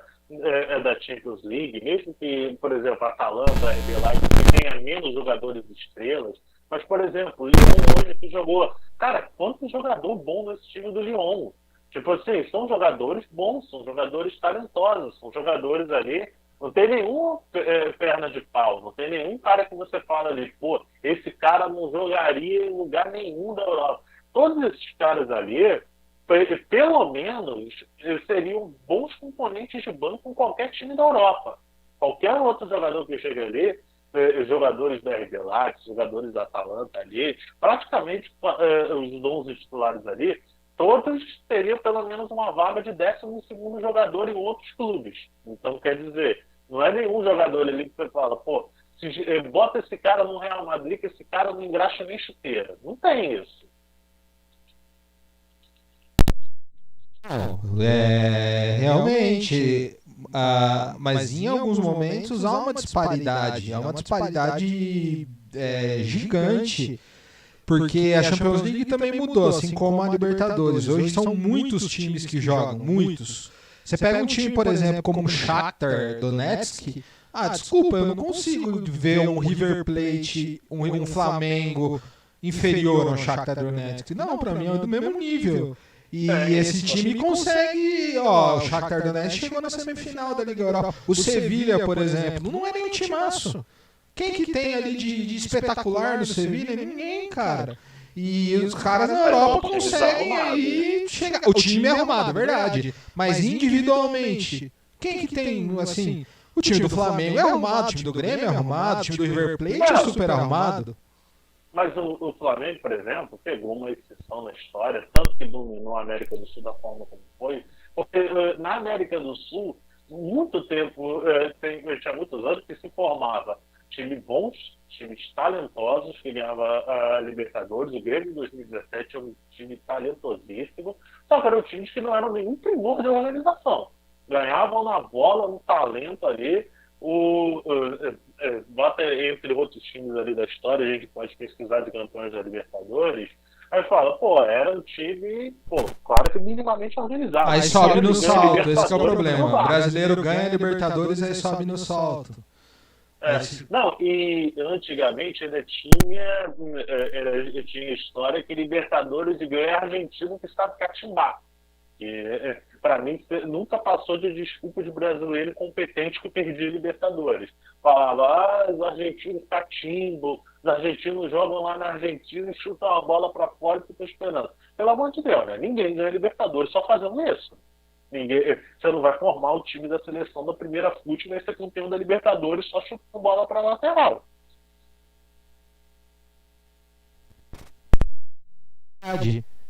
Champions League, mesmo que, por exemplo, a Atalanta, a RB Leipzig tenha menos jogadores estrelas, mas, por exemplo, o Lyon hoje que jogou... Cara, quanto jogador bom nesse time do Lyon? Tipo assim, são jogadores bons, são jogadores talentosos, são jogadores ali... Não tem nenhum perna de pau, não tem nenhum cara que você fala ali, pô, esse cara não jogaria em lugar nenhum da Europa. Todos esses caras ali, pelo menos, seriam bons componentes de banco em qualquer time da Europa. Qualquer outro jogador que chegue ali, jogadores da RB Leipzig, jogadores da Atalanta ali, praticamente os 11 titulares ali, todos teriam pelo menos uma vaga de 12º jogador em outros clubes. Então, quer dizer, não é nenhum jogador ali que você fala, pô, bota esse cara no Real Madrid que esse cara não engraxa nem chuteira. Não tem isso. Realmente, mas em alguns momentos há uma disparidade gigante, porque a Champions League também mudou, assim como a Libertadores. Hoje são muitos times que jogam, muitos. Você pega um time, por exemplo, como o Shakhtar Donetsk, desculpa, eu não consigo ver um River Plate, um Flamengo inferior ao Shakhtar Donetsk. Não, pra mim é do mesmo nível. E esse time consegue, o Shakhtar Donetsk chegou na semifinal da Liga Europa. O Sevilha, por exemplo, não é nem um timaço. Quem que tem ali de espetacular no Sevilha? Ninguém, cara. E os caras na Europa conseguem aí chegar. O time é arrumado, é verdade. Mas individualmente, quem que tem, assim... O time do Flamengo é arrumado, o time do Grêmio é arrumado, o time do River Plate é super arrumado. Mas o Flamengo, por exemplo, pegou uma exceção na história, tanto que dominou a América do Sul da forma como foi, porque na América do Sul, muito tempo, tinha muitos anos que se formava times bons, times talentosos, que ganhava a Libertadores. O Grêmio em 2017 é um time talentosíssimo, só que eram times que não eram nenhum primor de organização. Ganhavam na bola, no talento ali. Bota entre outros times ali da história, a gente pode pesquisar de campeões da Libertadores. Aí fala, era um time, claro que minimamente organizado. Aí sobe no salto, esse é o problema. O brasileiro ganha a Libertadores, aí sobe no salto. Não, e antigamente ainda tinha história que Libertadores ganha argentino que estava catimbado. Para mim, nunca passou de desculpa de brasileiro incompetente que perdia Libertadores. Falava, os argentinos catimbam, os argentinos jogam lá na Argentina e chutam a bola para fora e ficam esperando. Pelo amor de Deus, né? Ninguém ganha Libertadores só fazendo isso. Você não vai formar o time da seleção da primeira fute e vai ser campeão da Libertadores só chutando bola para lateral.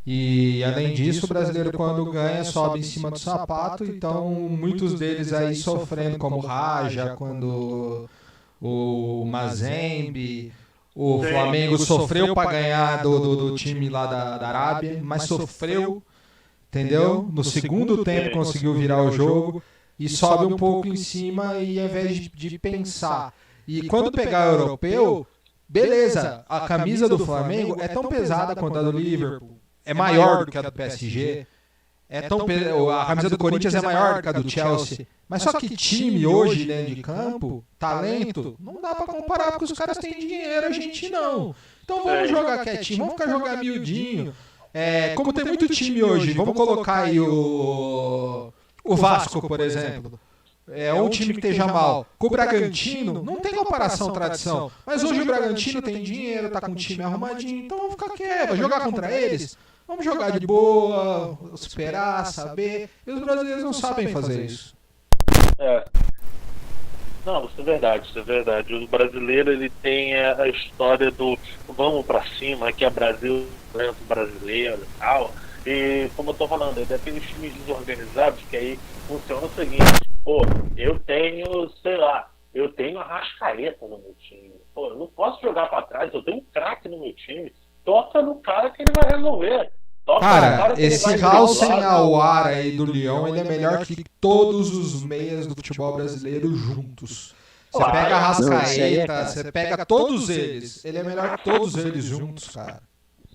E além disso, o brasileiro quando ganha sobe em cima do sapato, então muitos deles aí sofrendo, como o Raja, quando o Mazembe, o Flamengo sofreu para ganhar do time lá da Arábia, mas sofreu. entendeu? No segundo tempo conseguiu virar o jogo e sobe um pouco em cima e ao invés de pensar. E quando pegar o europeu, beleza, a camisa do Flamengo é tão pesada quanto a do Liverpool, é maior do que a do PSG, a camisa do Corinthians é maior do que a do Chelsea, mas só que time hoje dentro de campo, talento, não dá pra comparar porque os caras têm dinheiro, a gente não. Então vamos jogar quietinho, vamos ficar jogar miudinho. Como tem muito time hoje, vamos colocar aí o Vasco, por exemplo. É um time que esteja mal. Com o Bragantino, não tem comparação, tradição. Mas hoje o Bragantino tem dinheiro, tá com o time arrumadinho, então vamos ficar quieto, jogar contra eles. Vamos jogar de boa, esperar, saber. E os brasileiros não sabem fazer isso. Não, isso é verdade. O brasileiro, ele tem a história do vamos pra cima, que é Brasil, brasileiro e tal. E, como eu tô falando, é daqueles times desorganizados que aí funciona o seguinte: pô, eu tenho a Arrascaeta no meu time. Pô, eu não posso jogar pra trás, eu tenho um craque no meu time. Toca no cara que ele vai resolver. Cara, esse Hausen Aouar aí do Lyon, ele é melhor que todos os meias do futebol brasileiro juntos. Você pega a Arrascaeta, você pega todos eles. Ele é melhor que todos eles juntos, cara.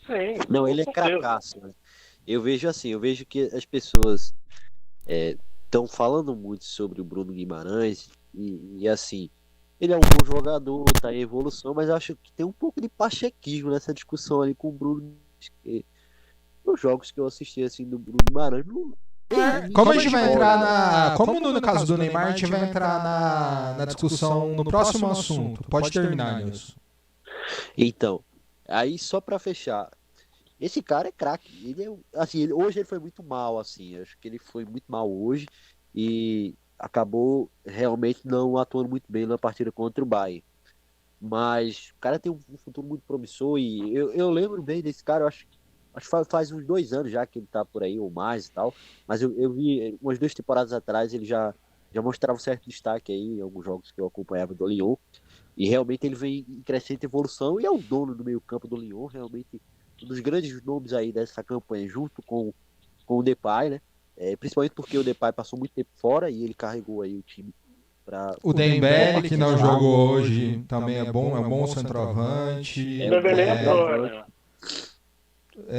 Sim. Não, ele é cracaço, né? Eu vejo que as pessoas estão falando muito sobre o Bruno Guimarães e assim, ele é um bom jogador, tá em evolução, mas eu acho que tem um pouco de pachequismo nessa discussão ali com o Bruno. Nos jogos que eu assisti assim do Bruno Guimarães, como a gente vai entrar como no caso do Neymar, a gente vai entrar na discussão no próximo assunto. Pode terminar, Nilson. Então, aí só pra fechar, esse cara é craque. Hoje ele foi muito mal, assim. Acho que ele foi muito mal hoje e acabou realmente não atuando muito bem na partida contra o Bayern. Mas o cara tem um futuro muito promissor e eu lembro bem desse cara, eu acho que faz uns 2 anos já que ele tá por aí, ou mais e tal. Mas eu vi umas 2 temporadas atrás, ele já mostrava um certo destaque aí em alguns jogos que eu acompanhava do Lyon. E realmente ele vem em crescente evolução e é o dono do meio campo do Lyon, realmente um dos grandes nomes aí dessa campanha, junto com o Depay, né? Principalmente porque o Depay passou muito tempo fora e ele carregou aí o time para... O Dembélé, que não jogou hoje, também é bom centroavante.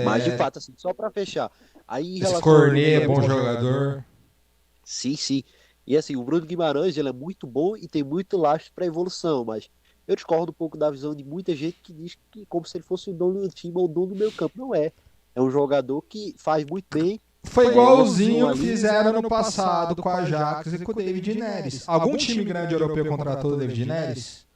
Mas de fato, assim, só para fechar. Aí, esse Cornet é bom jogador. Sim. E assim, o Bruno Guimarães, ele é muito bom e tem muito lastro para evolução, mas eu discordo um pouco da visão de muita gente que diz que como se ele fosse o dono do time ou o dono do meio campo. Não é. É um jogador que faz muito bem. Foi igualzinho que fizeram no passado com a Ajax e com o David Neres. Algum time grande europeu contratou o David Neres?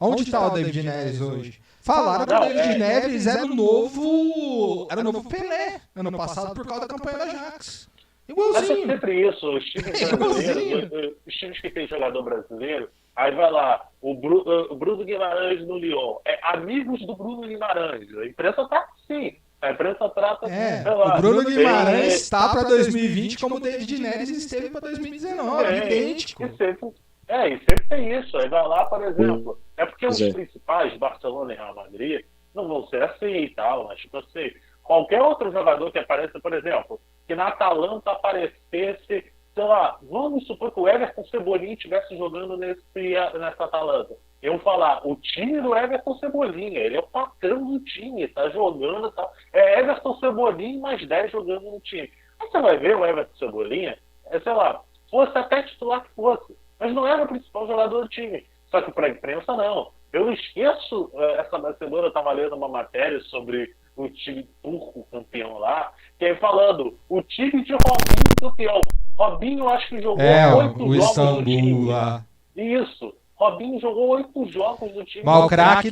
Onde está o David Neres hoje? Falaram que o David Neres era o novo Pelé ano passado por causa da campanha da Ajax. Igualzinho. Mas é sempre isso, os times brasileiros, os times que tem jogador brasileiro, aí vai lá, o Bruno Guimarães no Lyon, amigos do Bruno Guimarães, a imprensa tá assim, a imprensa trata... o Bruno Guimarães está para 2020 como o David Neres esteve para 2019, idêntico. E sempre tem isso. Aí vai lá, por exemplo, é porque os principais, Barcelona e Real Madrid, não vão ser assim e tal, mas tipo assim, qualquer outro jogador que apareça, por exemplo, que na Atalanta aparecesse, sei lá, vamos supor que o Everton Cebolinha estivesse jogando nessa Atalanta. Eu falar, o time do Everton Cebolinha, ele é o patrão do time, tá jogando e tal. É Everton Cebolinha mais 10 jogando no time. Aí você vai ver o Everton Cebolinha, sei lá, fosse até titular que fosse, mas não era o principal jogador do time. Só que para a imprensa, não. Eu não esqueço, essa semana eu estava lendo uma matéria sobre o time turco campeão lá, que aí falando, o time de Robinho campeão. Robinho, acho que jogou 8 jogos no time. Lá. Isso. Robinho jogou 8 jogos no time. Mas o craque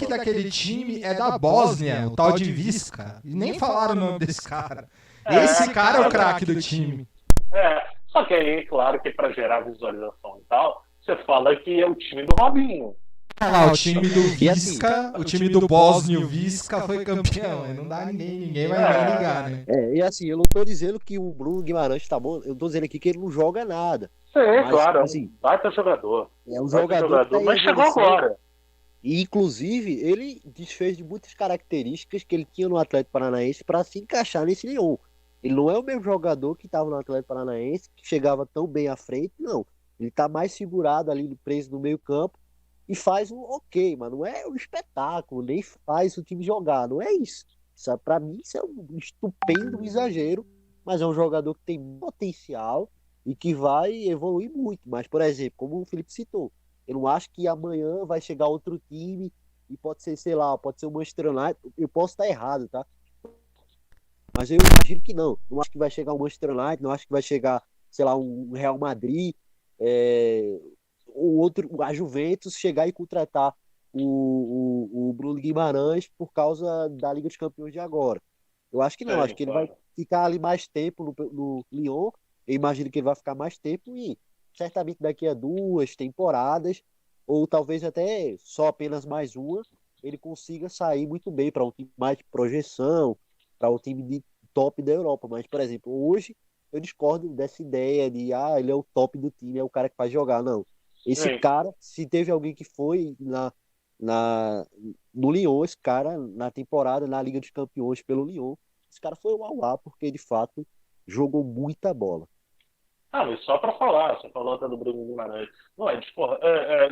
daquele time é da Bósnia, o tal de Visca. E nem falaram o nome desse cara. Esse cara é o craque do time. Só que aí, claro que para gerar visualização e tal, você fala que é o time do Robinho. O time do Visca, o time do Bósnio Visca foi campeão. Não dá ninguém vai ligar, né? E assim, eu não tô dizendo que o Bruno Guimarães tá bom, eu tô dizendo aqui que ele não joga nada. Sim, mas, claro, assim, baita jogador. É um jogador mas chegou agora. E, inclusive, ele desfez de muitas características que ele tinha no Atlético Paranaense para se encaixar nesse Lyon. Ele não é o mesmo jogador que estava no Atlético Paranaense, que chegava tão bem à frente, não. Ele está mais segurado ali, preso no meio campo, e faz um ok, mas não é um espetáculo, nem faz o time jogar, não é isso. Para mim, isso é um estupendo exagero, mas é um jogador que tem potencial e que vai evoluir muito. Mas, por exemplo, como o Felipe citou, eu não acho que amanhã vai chegar outro time e pode ser, sei lá, pode ser o Manchester United. Eu posso estar errado, tá? Mas eu imagino que não. Não acho que vai chegar o Manchester United, não acho que vai chegar, sei lá, um Real Madrid, ou outro, a Juventus chegar e contratar o Bruno Guimarães por causa da Liga dos Campeões de agora. Eu acho que não, acho que ele vai ficar ali mais tempo no Lyon. Eu imagino que ele vai ficar mais tempo e certamente daqui a 2 temporadas, ou talvez até só apenas mais uma, ele consiga sair muito bem para um time mais de projeção, para um time de top da Europa. Mas, por exemplo, hoje eu discordo dessa ideia de ele é o top do time, é o cara que faz jogar. Não. Esse cara, se teve alguém que foi no Lyon, esse cara, na temporada, na Liga dos Campeões pelo Lyon, esse cara foi o Auá, porque de fato jogou muita bola. Mas só para falar, você falou até do Bruno Guimarães. Não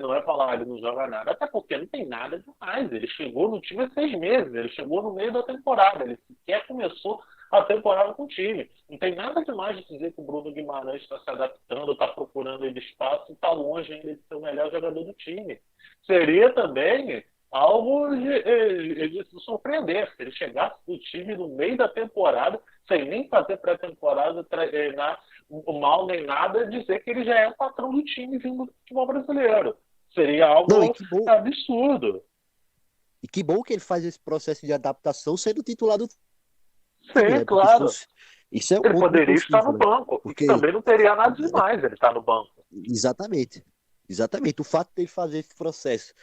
não é falar, ele não joga nada, até porque não tem nada demais. Ele chegou no time há 6 meses, ele chegou no meio da temporada, ele sequer começou a temporada com o time. Não tem nada demais de dizer que o Bruno Guimarães está se adaptando, está procurando ele espaço e está longe ainda de ser o melhor jogador do time. Seria também algo de se surpreender se ele chegasse do time no meio da temporada, sem nem fazer pré-temporada, treinar mal nem nada, dizer que ele já é o patrão do time vindo do futebol brasileiro. Seria algo absurdo. E que bom que ele faz esse processo de adaptação sendo titular do time. Sim, claro. Isso é um ele poderia estar no banco, porque também não teria nada demais ele estar no banco. Exatamente. O fato de ele fazer esse processo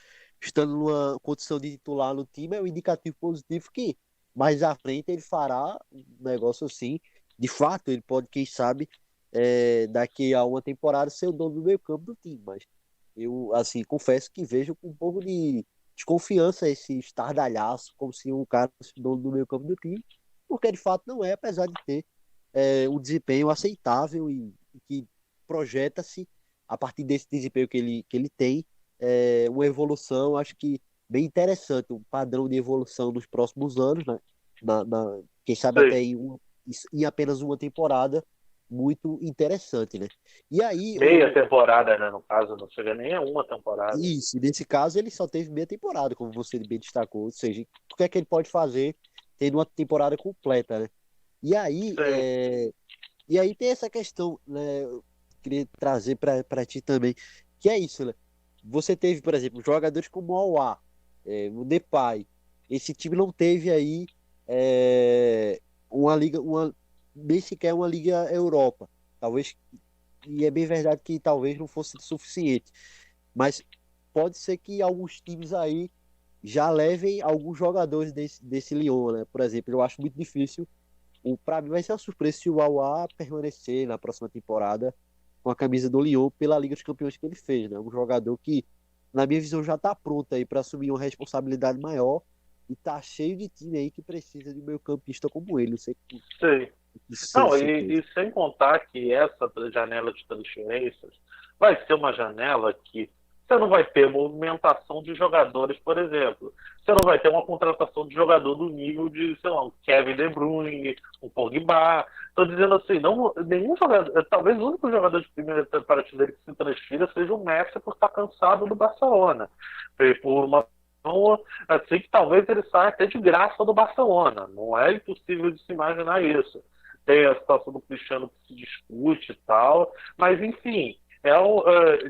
estando numa condição de titular no time é um indicativo positivo que mais à frente ele fará um negócio assim. De fato, ele pode, quem sabe, daqui a uma temporada ser o dono do meio campo do time. Mas eu, assim, confesso que vejo com um pouco de desconfiança esse estardalhaço, como se um cara fosse dono do meio campo do time, porque de fato não é, apesar de ter um desempenho aceitável e que projeta-se a partir desse desempenho que ele tem, uma evolução, acho que bem interessante, um padrão de evolução nos próximos anos, né? Quem sabe até em apenas uma temporada, muito interessante, né? E aí, meia temporada, né? No caso, não chega nem a uma temporada. Isso, nesse caso ele só teve meia temporada, como você bem destacou, ou seja, o que é que ele pode fazer tendo uma temporada completa, né? E aí, tem essa questão, né? Eu queria trazer para ti também, que é isso, né? Você teve, por exemplo, jogadores como o Auá, o Depay. Esse time não teve aí uma liga, nem sequer uma Liga Europa. Talvez, e é bem verdade que talvez não fosse suficiente. Mas pode ser que alguns times aí já levem alguns jogadores desse Lyon, né? Por exemplo, eu acho muito difícil. Para mim vai ser uma surpresa se o Auá permanecer na próxima temporada com a camisa do Lyon pela Liga dos Campeões que ele fez, né? Um jogador que, na minha visão, já está pronto aí para assumir uma responsabilidade maior e tá cheio de time aí que precisa de um meio-campista como ele. Não sei. Não, e sem contar que essa janela de transferências vai ser uma janela que você não vai ter movimentação de jogadores, por exemplo. Você não vai ter uma contratação de jogador do nível de, sei lá, um Kevin De Bruyne, um Pogba. Estou dizendo assim, nenhum jogador, talvez o único jogador de primeira prateleira que se transfira seja o Messi por estar cansado do Barcelona. Por uma assim que talvez ele saia até de graça do Barcelona. Não é impossível de se imaginar isso. Tem a situação do Cristiano que se discute e tal, mas enfim,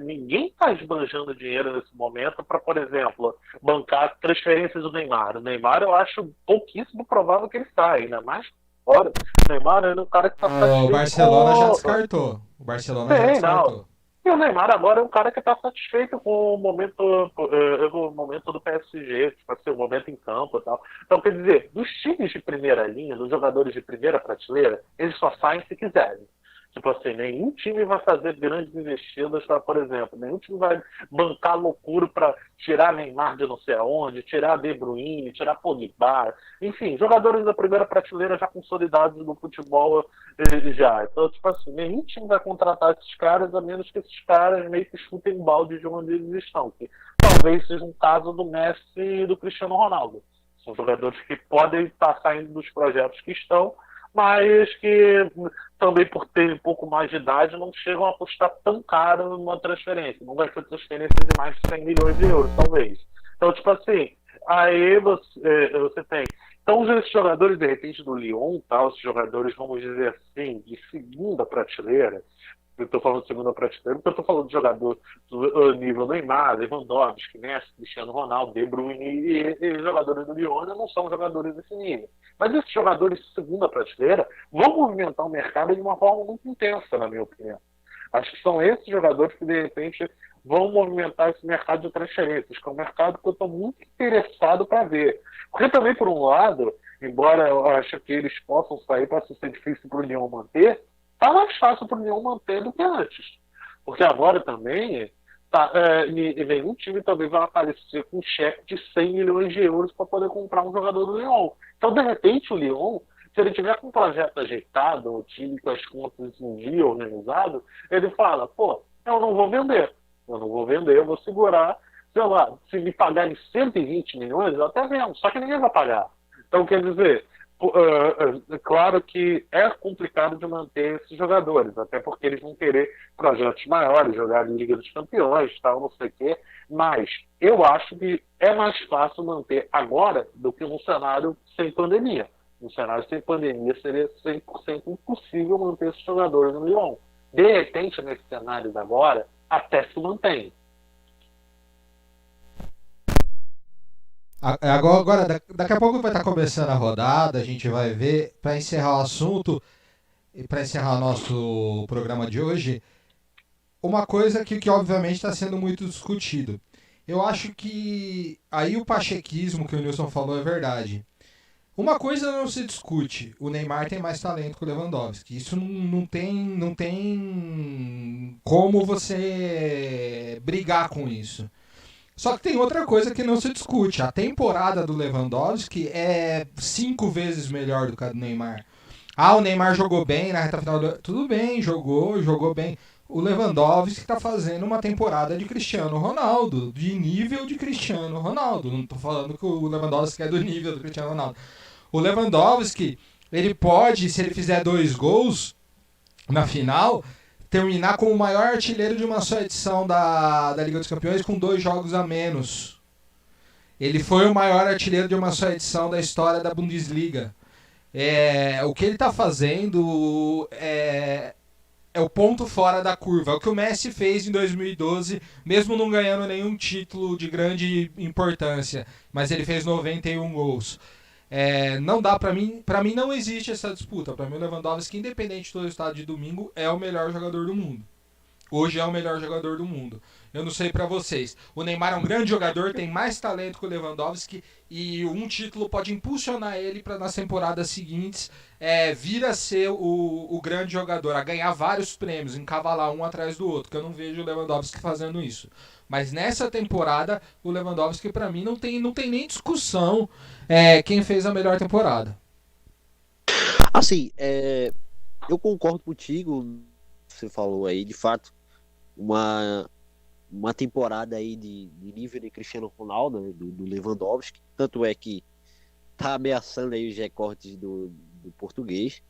ninguém está esbanjando dinheiro nesse momento para, por exemplo, bancar transferências do Neymar. O Neymar eu acho pouquíssimo provável que ele saia, ainda mais fora. O Neymar é um cara que está satisfeito. O Barcelona já descartou. O Barcelona já descartou. Não. E o Neymar agora é um cara que está satisfeito com o momento do PSG, tipo assim, o momento em campo e tal. Então, quer dizer, dos times de primeira linha, dos jogadores de primeira prateleira, eles só saem se quiserem. Tipo assim, nenhum time vai fazer grandes investidas para, por exemplo, nenhum time vai bancar loucura para tirar Neymar de não sei aonde, tirar De Bruyne, tirar Pogba, enfim, jogadores da primeira prateleira já consolidados no futebol já. Então, tipo assim, nenhum time vai contratar esses caras, a menos que esses caras meio que chutem o balde de onde eles estão. Que talvez seja um caso do Messi e do Cristiano Ronaldo. São jogadores que podem estar saindo dos projetos que estão, mas que também por ter um pouco mais de idade não chegam a custar tão caro numa transferência. Não vai ser transferência de mais de 100 milhões de euros, talvez. Então, tipo assim, aí você tem... Então, esses jogadores, de repente, do Lyon, tal, esses jogadores, vamos dizer assim, de segunda prateleira, eu estou falando de segunda prateleira, porque eu estou falando de jogador do nível Neymar, Lewandowski, Messi, Cristiano Ronaldo, De Bruyne e jogadores do Lyon não são jogadores desse nível. Mas esses jogadores de segunda prateleira vão movimentar o mercado de uma forma muito intensa, na minha opinião. Acho que são esses jogadores que, de repente, vão movimentar esse mercado de transferências, que é um mercado que eu estou muito interessado para ver. Porque também, por um lado, embora eu ache que eles possam sair para ser difícil para o Lyon manter, tá mais fácil para o Lyon manter do que antes. Porque agora também, nenhum time também vai aparecer com um cheque de 100 milhões de euros para poder comprar um jogador do Lyon. Então, de repente, o Lyon, se ele tiver com um projeto ajeitado, o time com as contas em dia organizado, ele fala, pô, eu não vou vender, eu vou segurar, sei lá, se me pagarem 120 milhões, eu até vendo, só que ninguém vai pagar. Então, quer dizer, claro que é complicado de manter esses jogadores, até porque eles vão querer projetos maiores, jogar em Liga dos Campeões, tal, não sei o quê, mas eu acho que é mais fácil manter agora do que num cenário sem pandemia. No cenário sem pandemia seria 100% impossível manter esses jogadores no Lyon. De repente, nesse cenário de agora, até se mantém. Agora, daqui a pouco vai estar começando a rodada, a gente vai ver, para encerrar o assunto e para encerrar o nosso programa de hoje, uma coisa que obviamente está sendo muito discutido. Eu acho que aí o pachequismo que o Nilson falou é verdade. Uma coisa não se discute, o Neymar tem mais talento que o Lewandowski. Isso não tem como você brigar com isso. Só que tem outra coisa que não se discute. A temporada do Lewandowski é 5 vezes melhor do que a do Neymar. Ah, o Neymar jogou bem na reta final. Tudo bem, jogou bem. O Lewandowski está fazendo uma temporada de Cristiano Ronaldo, de nível de Cristiano Ronaldo. Não estou falando que o Lewandowski é do nível do Cristiano Ronaldo. O Lewandowski, ele pode, se ele fizer 2 gols na final, terminar como o maior artilheiro de uma só edição da Liga dos Campeões com 2 jogos a menos. Ele foi o maior artilheiro de uma só edição da história da Bundesliga. O que ele está fazendo é o ponto fora da curva. É o que o Messi fez em 2012, mesmo não ganhando nenhum título de grande importância. Mas ele fez 91 gols. Não dá para mim não existe essa disputa. Para mim o Lewandowski, independente do resultado de domingo, é o melhor jogador do mundo. Hoje é o melhor jogador do mundo. Eu não sei para vocês. O Neymar é um grande jogador, tem mais talento que o Lewandowski e um título pode impulsionar ele para nas temporadas seguintes vir a ser o grande jogador, a ganhar vários prêmios, encavalar um atrás do outro, que eu não vejo o Lewandowski fazendo isso. Mas nessa temporada, o Lewandowski para mim não tem nem discussão quem fez a melhor temporada. Assim, eu concordo contigo, você falou aí, de fato, uma temporada aí de nível de Cristiano Ronaldo, né, do Lewandowski, tanto é que tá ameaçando aí os recordes do português,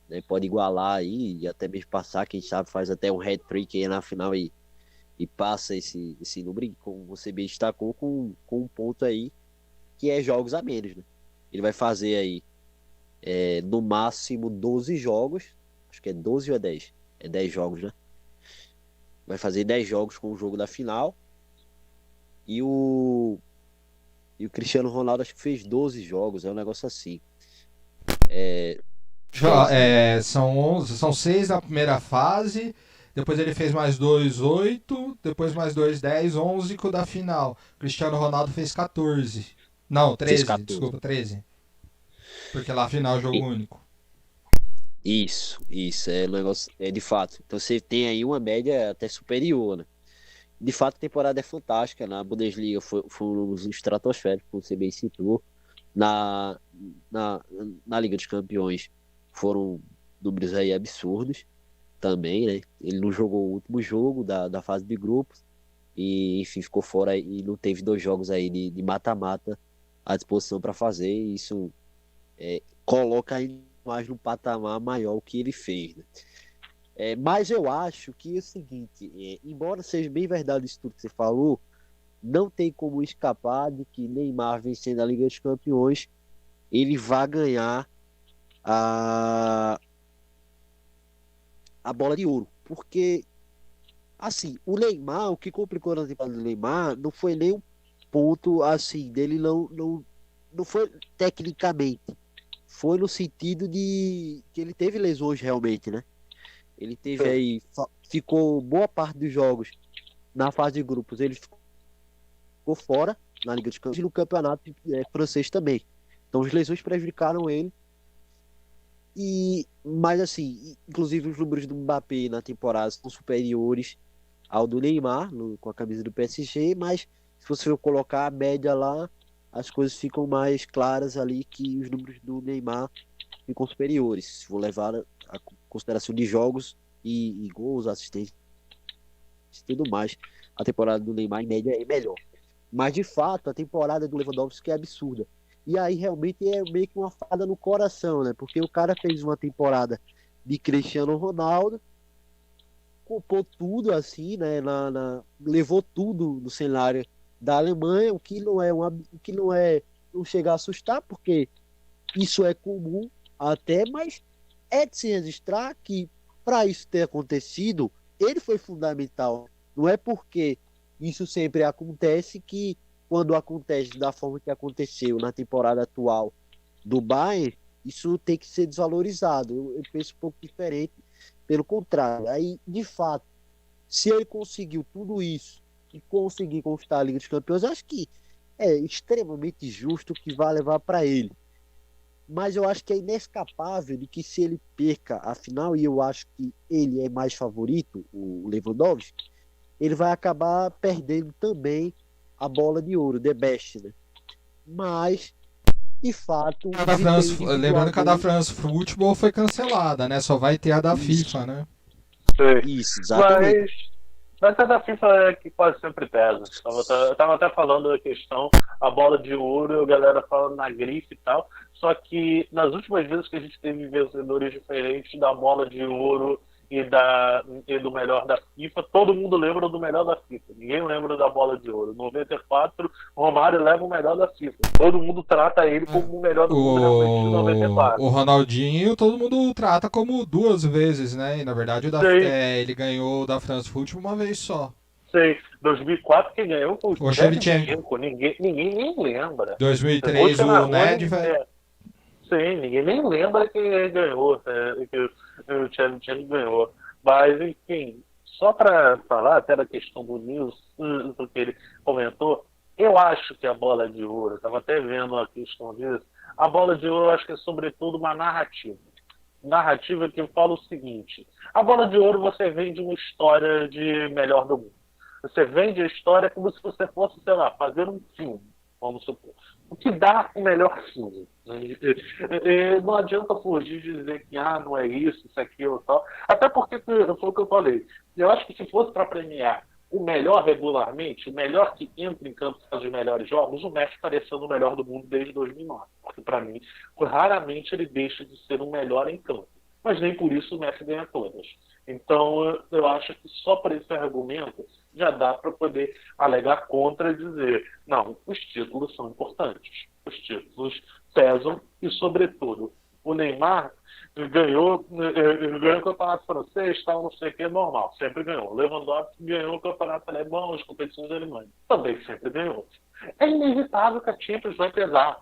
né, pode igualar aí e até mesmo passar, quem sabe faz até um hat-trick aí na final e passa esse número, como você bem destacou, com um ponto aí que é jogos a menos, né? Ele vai fazer aí no máximo 12 jogos, acho que é 12 ou é 10? É 10 jogos, né? Vai fazer 10 jogos com o jogo da final. E o Cristiano Ronaldo acho que fez 12 jogos, é um negócio assim. São 6 na primeira fase, depois ele fez mais 2, 8, depois mais 2, 10, 11 com o da final. Cristiano Ronaldo fez 14. Não, 13, desculpa, 13. Porque lá a final é jogo único. Isso, é um negócio, é de fato. Então você tem aí uma média até superior, né? De fato, a temporada é fantástica. Na Bundesliga foi um número estratosférico, como você bem citou. Na, na, na Liga dos Campeões foram números aí absurdos também, né? Ele não jogou o último jogo da fase de grupos e, enfim, ficou fora e não teve 2 jogos aí de mata-mata à disposição para fazer. E isso coloca ainda mais no patamar maior o que ele fez, né? Mas eu acho que é o seguinte, embora seja bem verdade isso tudo que você falou, não tem como escapar de que Neymar vencendo a Liga dos Campeões, ele vai ganhar a, a bola de ouro. Porque, assim, o Neymar, o que complicou na temporada do Neymar não foi nem um ponto, assim, dele não foi tecnicamente. Foi no sentido de que ele teve lesões realmente, né? Ele teve aí, ficou boa parte dos jogos na fase de grupos, ele ficou fora na Liga dos Campeões e no campeonato francês também. Então as lesões prejudicaram ele. Mas assim, inclusive os números do Mbappé na temporada são superiores ao do Neymar, com a camisa do PSG, mas se você for colocar a média lá, as coisas ficam mais claras ali que os números do Neymar ficam superiores. Se for levar a consideração de jogos e gols, assistências e tudo mais, a temporada do Neymar em média é melhor. Mas de fato, a temporada do Lewandowski é absurda. E aí realmente é meio que uma fada no coração, né? Porque o cara fez uma temporada de Cristiano Ronaldo, comprou tudo assim, né? Levou tudo no cenário da Alemanha, o que não chega a assustar, porque isso é comum até, mas é de se registrar que para isso ter acontecido, ele foi fundamental. Não é porque isso sempre acontece que quando acontece da forma que aconteceu na temporada atual do Bayern, isso tem que ser desvalorizado. Eu penso um pouco diferente, pelo contrário. Aí, de fato, se ele conseguiu tudo isso e conseguir conquistar a Liga dos Campeões, acho que é extremamente justo que vai levar para ele. Mas eu acho que é inescapável de que se ele perca a final, e eu acho que ele é mais favorito, o Lewandowski, ele vai acabar perdendo também a bola de ouro, The Best, né? Mas, de fato... Lembrando que a da France Football foi cancelada, né? Só vai ter a da FIFA, né? Isso, exatamente. Mas a da FIFA é que quase sempre pesa. Eu tava até falando da questão, a bola de ouro, a galera falando na grife e tal. Só que nas últimas vezes que a gente teve vencedores diferentes da bola de ouro e do melhor da FIFA, todo mundo lembra do melhor da FIFA. Ninguém lembra da bola de ouro. 94, Romário leva o melhor da FIFA. Todo mundo trata ele como o melhor do mundo realmente de 94. O Ronaldinho, todo mundo trata como 2 vezes, né? E na verdade ele ganhou da France Football uma vez só. Sei, 2004 quem ganhou foi o Shevchenko. Ninguém nem lembra. 2003 o Nedved. Sim, ninguém nem lembra quem ganhou, que o Shevchenko ganhou. Mas, enfim, só para falar até da questão do Nils, do que ele comentou, eu acho que a bola de ouro, estava até vendo a questão disso, a bola de ouro eu acho que é sobretudo uma narrativa. Narrativa que fala o seguinte, a bola de ouro você vende uma história de melhor do mundo. Você vende a história como se você fosse, sei lá, fazer um filme, vamos supor. O que dá o melhor filme. Não adianta fugir de dizer que não é isso, aquilo, tal. Até porque foi o que eu falei. Eu acho que se fosse para premiar o melhor regularmente, o melhor que entra em campo e faz os melhores jogos, o Messi estaria sendo o melhor do mundo desde 2009. Porque, para mim, raramente ele deixa de ser o melhor em campo. Mas nem por isso o Messi ganha todas. Então, eu acho que só por esse argumento já dá para poder alegar contra e dizer, não, os títulos são importantes. Os títulos pesam e, sobretudo, o Neymar ganhou o campeonato francês, tal, não sei o que, normal, sempre ganhou. O Lewandowski ganhou o campeonato alemão, as competições alemãs, também sempre ganhou. É inevitável que a Champions vai pesar.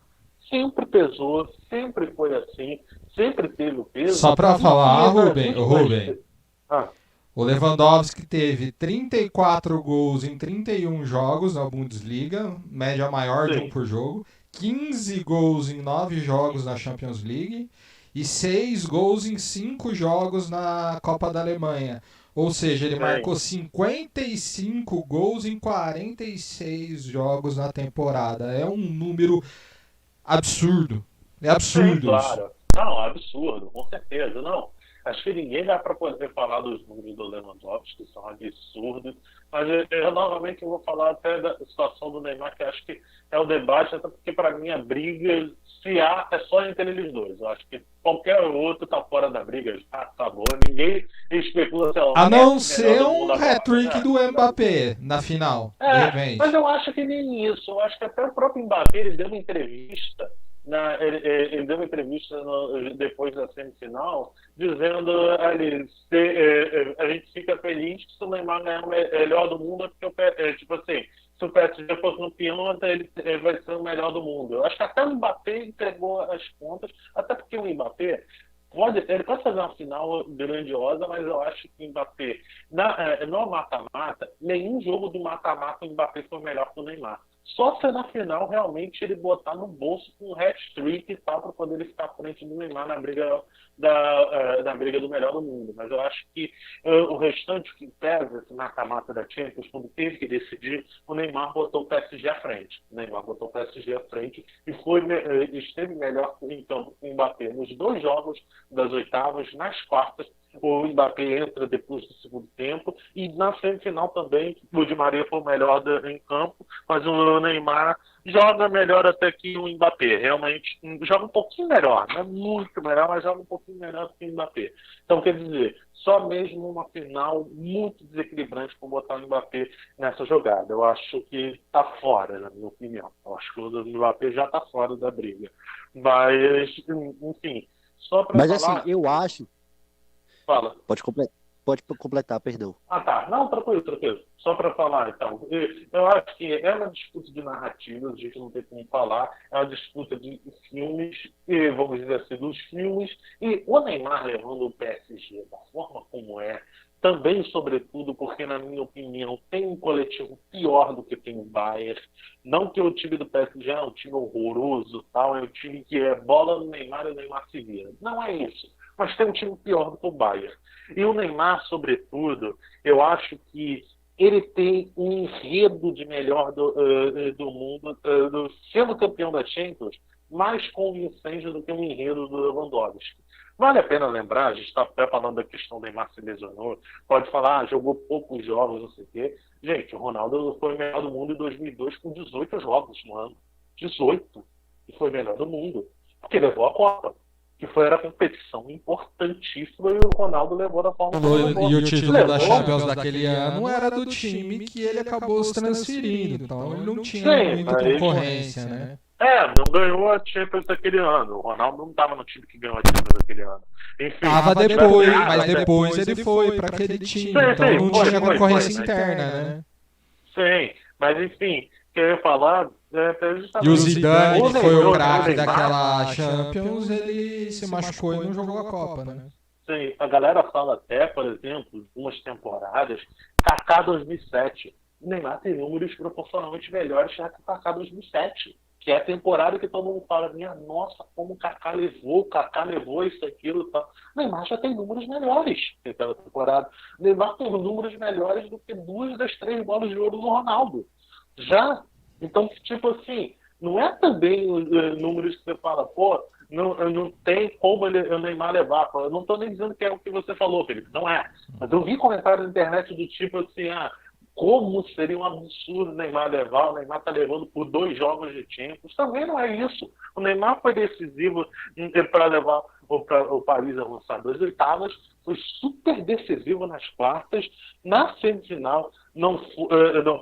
Sempre pesou, sempre foi assim, sempre teve o peso. Só para falar, Rubem, o Lewandowski teve 34 gols em 31 jogos na Bundesliga, média maior de um por jogo, 15 gols em 9 jogos na Champions League e 6 gols em 5 jogos na Copa da Alemanha. Ou seja, ele marcou 55 gols em 46 jogos na temporada. É um número absurdo. É absurdo. Sim, claro. Não, absurdo, com certeza. Não. Acho que ninguém vai para poder falar dos números do Lewandowski, que são absurdos. Mas eu novamente vou falar até da situação do Neymar, que acho que é o debate, até porque para mim a briga, se há, é só entre eles dois. Eu acho que qualquer outro tá fora da briga, já acabou. Ninguém especula se é o a não ser um hat-trick do Mbappé na final, de repente. Mas eu acho que nem isso. Eu acho que até o próprio Mbappé, ele deu uma entrevista. Ele deu uma entrevista depois da semifinal, dizendo ali, a gente fica feliz que se o Neymar ganhar o melhor do mundo, é porque tipo assim, se o PSG for campeão, ele vai ser o melhor do mundo. Eu acho que até o Mbappé entregou as contas, até porque o Mbappé ele pode fazer uma final grandiosa, mas eu acho que o Mbappé, no mata-mata, nenhum jogo do mata-mata o Mbappé foi melhor que o Neymar. Só se na final realmente ele botar no bolso com um hat-trick e tal, para poder ele ficar à frente do Neymar na briga da briga do melhor do mundo. Mas eu acho que o restante que pesa esse mata-mata da Champions, quando teve que decidir, o Neymar botou o PSG à frente. O Neymar botou o PSG à frente e esteve melhor em campo com o Mbappé nos 2 jogos das oitavas, nas quartas. O Mbappé entra depois do segundo tempo e na semifinal também o Di Maria foi o melhor em campo, mas o Neymar joga melhor até que o Mbappé, realmente joga um pouquinho melhor, não é muito melhor, mas joga um pouquinho melhor do que o Mbappé. Então, quer dizer, só mesmo uma final muito desequilibrante para botar o Mbappé nessa jogada. Eu acho que está fora, na minha opinião. Eu acho que o Mbappé já está fora da briga. Mas, enfim, só para falar... Mas assim, eu acho... Fala. Pode completar, perdão. Ah, tá. Não, tranquilo. Só para falar, então. Eu acho que é uma disputa de narrativas, a gente não tem como falar. É uma disputa de filmes, vamos dizer assim, dos filmes. E o Neymar levando o PSG da forma como é, também, sobretudo, porque, na minha opinião, tem um coletivo pior do que tem o Bayern. Não que o time do PSG é um time horroroso, tal, é um time que é bola no Neymar e o Neymar se vira. Não é isso. Mas tem um time pior do que o Bayern. E o Neymar, sobretudo, eu acho que ele tem um enredo de melhor do mundo, sendo campeão da Champions, mais convincente do que um enredo do Lewandowski. Vale a pena lembrar, a gente está até falando da questão do Neymar se lesionou, pode falar, jogou poucos jogos, não sei o quê. Gente, o Ronaldo foi o melhor do mundo em 2002 com 18 jogos no ano. 18. E foi o melhor do mundo. Porque levou a Copa. Que era competição importantíssima e o Ronaldo levou da forma como levou. E o título da Champions daquele ano era do time que ele acabou se transferindo, então ele não tinha muita concorrência, né? Não ganhou a Champions daquele ano. O Ronaldo não estava no time que ganhou a Champions daquele ano. Enfim, tava depois, mas depois ele foi para aquele time, então não tinha concorrência interna, né? Sim, mas enfim, queria falar... E o Zidane, que foi o craque daquela Champions, ele se machucou e não jogou a Copa, né? Sim, a galera fala até, por exemplo, umas temporadas, Kaká 2007. O Neymar tem números proporcionalmente melhores que o Kaká 2007, que é a temporada que todo mundo fala, minha nossa, como o Kaká levou isso, aquilo e tal. O Neymar já tem números melhores naquela temporada. O Neymar tem números melhores do que 2 das 3 bolas de ouro do Ronaldo. Já. Então, tipo assim, não é também os números que você fala, pô, não tem como o Neymar levar. Eu não estou nem dizendo que é o que você falou, Felipe, não é. Mas eu vi comentários na internet do tipo assim, como seria um absurdo o Neymar levar, o Neymar está levando por 2 jogos de Champions. Também não é isso. O Neymar foi decisivo para levar o Paris a avançar 2 oitavas, foi super decisivo nas quartas, na semifinal não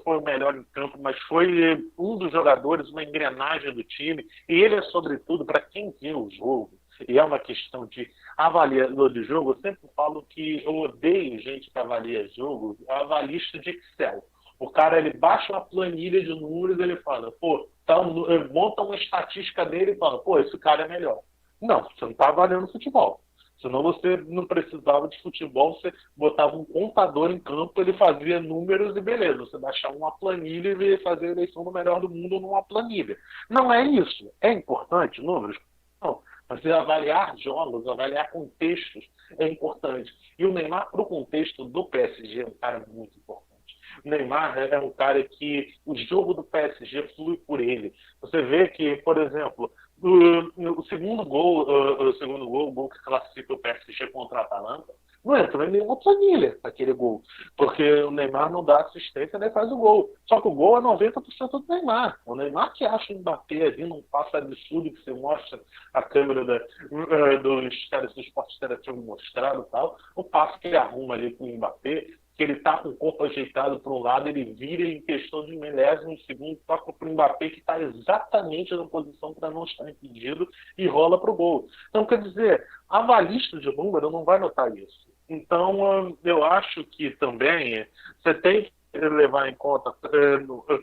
foi o melhor em campo, mas foi um dos jogadores, uma engrenagem do time, e ele é, sobretudo, para quem vê o jogo, e é uma questão de avaliador de jogo, eu sempre falo que eu odeio gente que avalia jogo, avalista de Excel. O cara, ele baixa uma planilha de números e ele fala, monta uma estatística dele e fala, esse cara é melhor. Não, você não está avaliando futebol. Senão você não precisava de futebol, você botava um contador em campo, ele fazia números e beleza. Você baixava uma planilha e fazer a eleição do melhor do mundo numa planilha. Não é isso. É importante números? Não. Mas avaliar jogos, avaliar contextos é importante. E o Neymar, para o contexto do PSG, é um cara muito importante. O Neymar é um cara que o jogo do PSG flui por ele. Você vê que, por exemplo, o segundo gol, o gol que classifica o PSG contra a Atalanta, não entra em nenhuma planilha aquele gol, porque o Neymar não dá assistência nem faz o gol. Só que o gol é 90% do Neymar. O Neymar que acha o Mbappé ali num passo absurdo que você mostra a câmera dos caras do esporte interativo mostrado e tal, o passo que ele arruma ali com o Mbappé, que ele tá com o corpo ajeitado para um lado, ele vira em questão de milésimo de segundo, toca para o Mbappé que está exatamente na posição para não estar impedido e rola para o gol. Então, quer dizer, a avalista de número não vai notar isso. Então, eu acho que também você tem que levar em conta,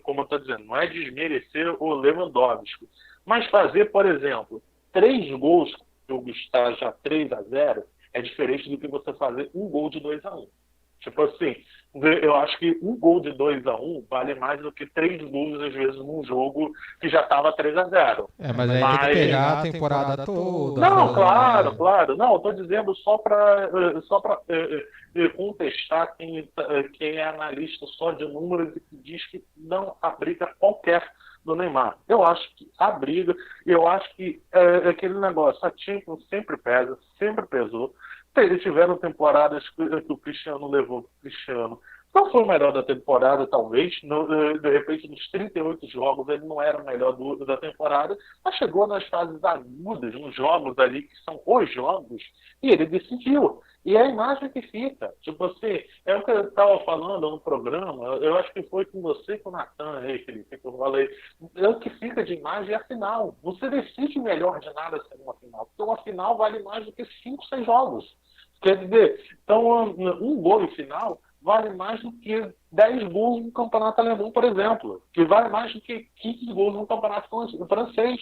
como eu estou dizendo, não é desmerecer o Lewandowski, mas fazer, por exemplo, 3 gols, o jogo está já 3-0, é diferente do que você fazer um gol de 2-1. Tipo assim, eu acho que um gol de 2-1 vale mais do que 3 gols, às vezes, num jogo que já estava 3-0. Mas aí tem que pegar a temporada toda. Não, claro. Não, eu estou dizendo só para contestar quem é analista só de números e que diz que não abriga qualquer do Neymar. Eu acho que abriga, eu acho que aquele negócio, a Champions sempre pesa, sempre pesou. Eles tiveram temporadas que o Cristiano levou para o Cristiano. Não foi o melhor da temporada, talvez. De repente, nos 38 jogos, ele não era o melhor da temporada, mas chegou nas fases agudas, nos jogos ali, que são os jogos, e ele decidiu. E é a imagem que fica. Tipo assim, é o que eu estava falando no programa, eu acho que foi com você e com o Natan aí, Felipe, que eu falei. É o que fica de imagem é a final. Você decide melhor de nada ser uma final, porque uma final vale mais do que 5, 6 jogos. Quer dizer, então um gol em final vale mais do que 10 gols no campeonato alemão, por exemplo, que vale mais do que 15 gols no campeonato francês.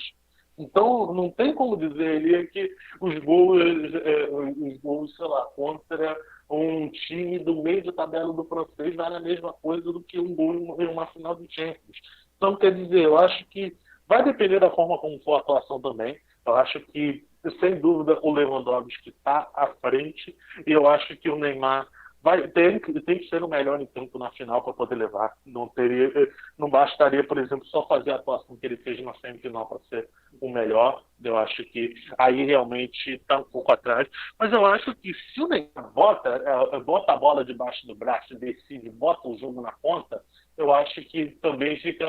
Então, não tem como dizer ali que os gols, sei lá, contra um time do meio de tabela do francês vale a mesma coisa do que um gol em uma final de Champions. Então, quer dizer, eu acho que vai depender da forma como for a atuação também. Eu acho que, sem dúvida, o Lewandowski está à frente e eu acho que o Neymar tem que ser o melhor em campo na final para poder levar. Não bastaria, por exemplo, só fazer a atuação que ele fez na semifinal para ser o melhor. Eu acho que aí realmente está um pouco atrás. Mas eu acho que se o Neymar bota a bola debaixo do braço e decide, bota o jogo na ponta, eu acho que também fica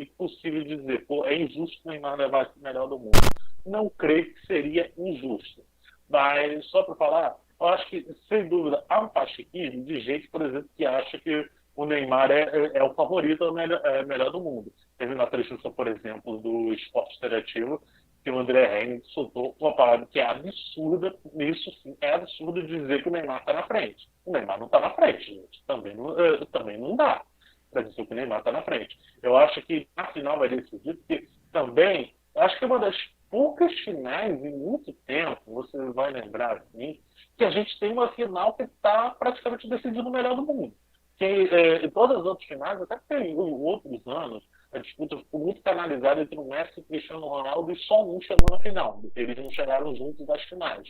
impossível dizer, é injusto o Neymar levar esse melhor do mundo. Não creio que seria injusto. Mas, só para falar, eu acho que, sem dúvida, há um pachequismo de gente, por exemplo, que acha que o Neymar é o favorito, melhor do mundo. Teve na transmissão, por exemplo, do Esporte Interativo, que o André Henrique soltou uma palavra que é absurda, isso sim, é absurdo dizer que o Neymar está na frente. O Neymar não está na frente, gente. Também não dá para dizer que o Neymar está na frente. Eu acho que na final vai decidir, porque também, acho que é uma das poucas finais em muito tempo, você vai lembrar assim, que a gente tem uma final que está praticamente decidindo o melhor do mundo. Em todas as outras finais, até tem outros anos, a disputa ficou muito canalizada entre o Messi e o Cristiano Ronaldo e só um chegou na final. Eles não chegaram juntos às finais.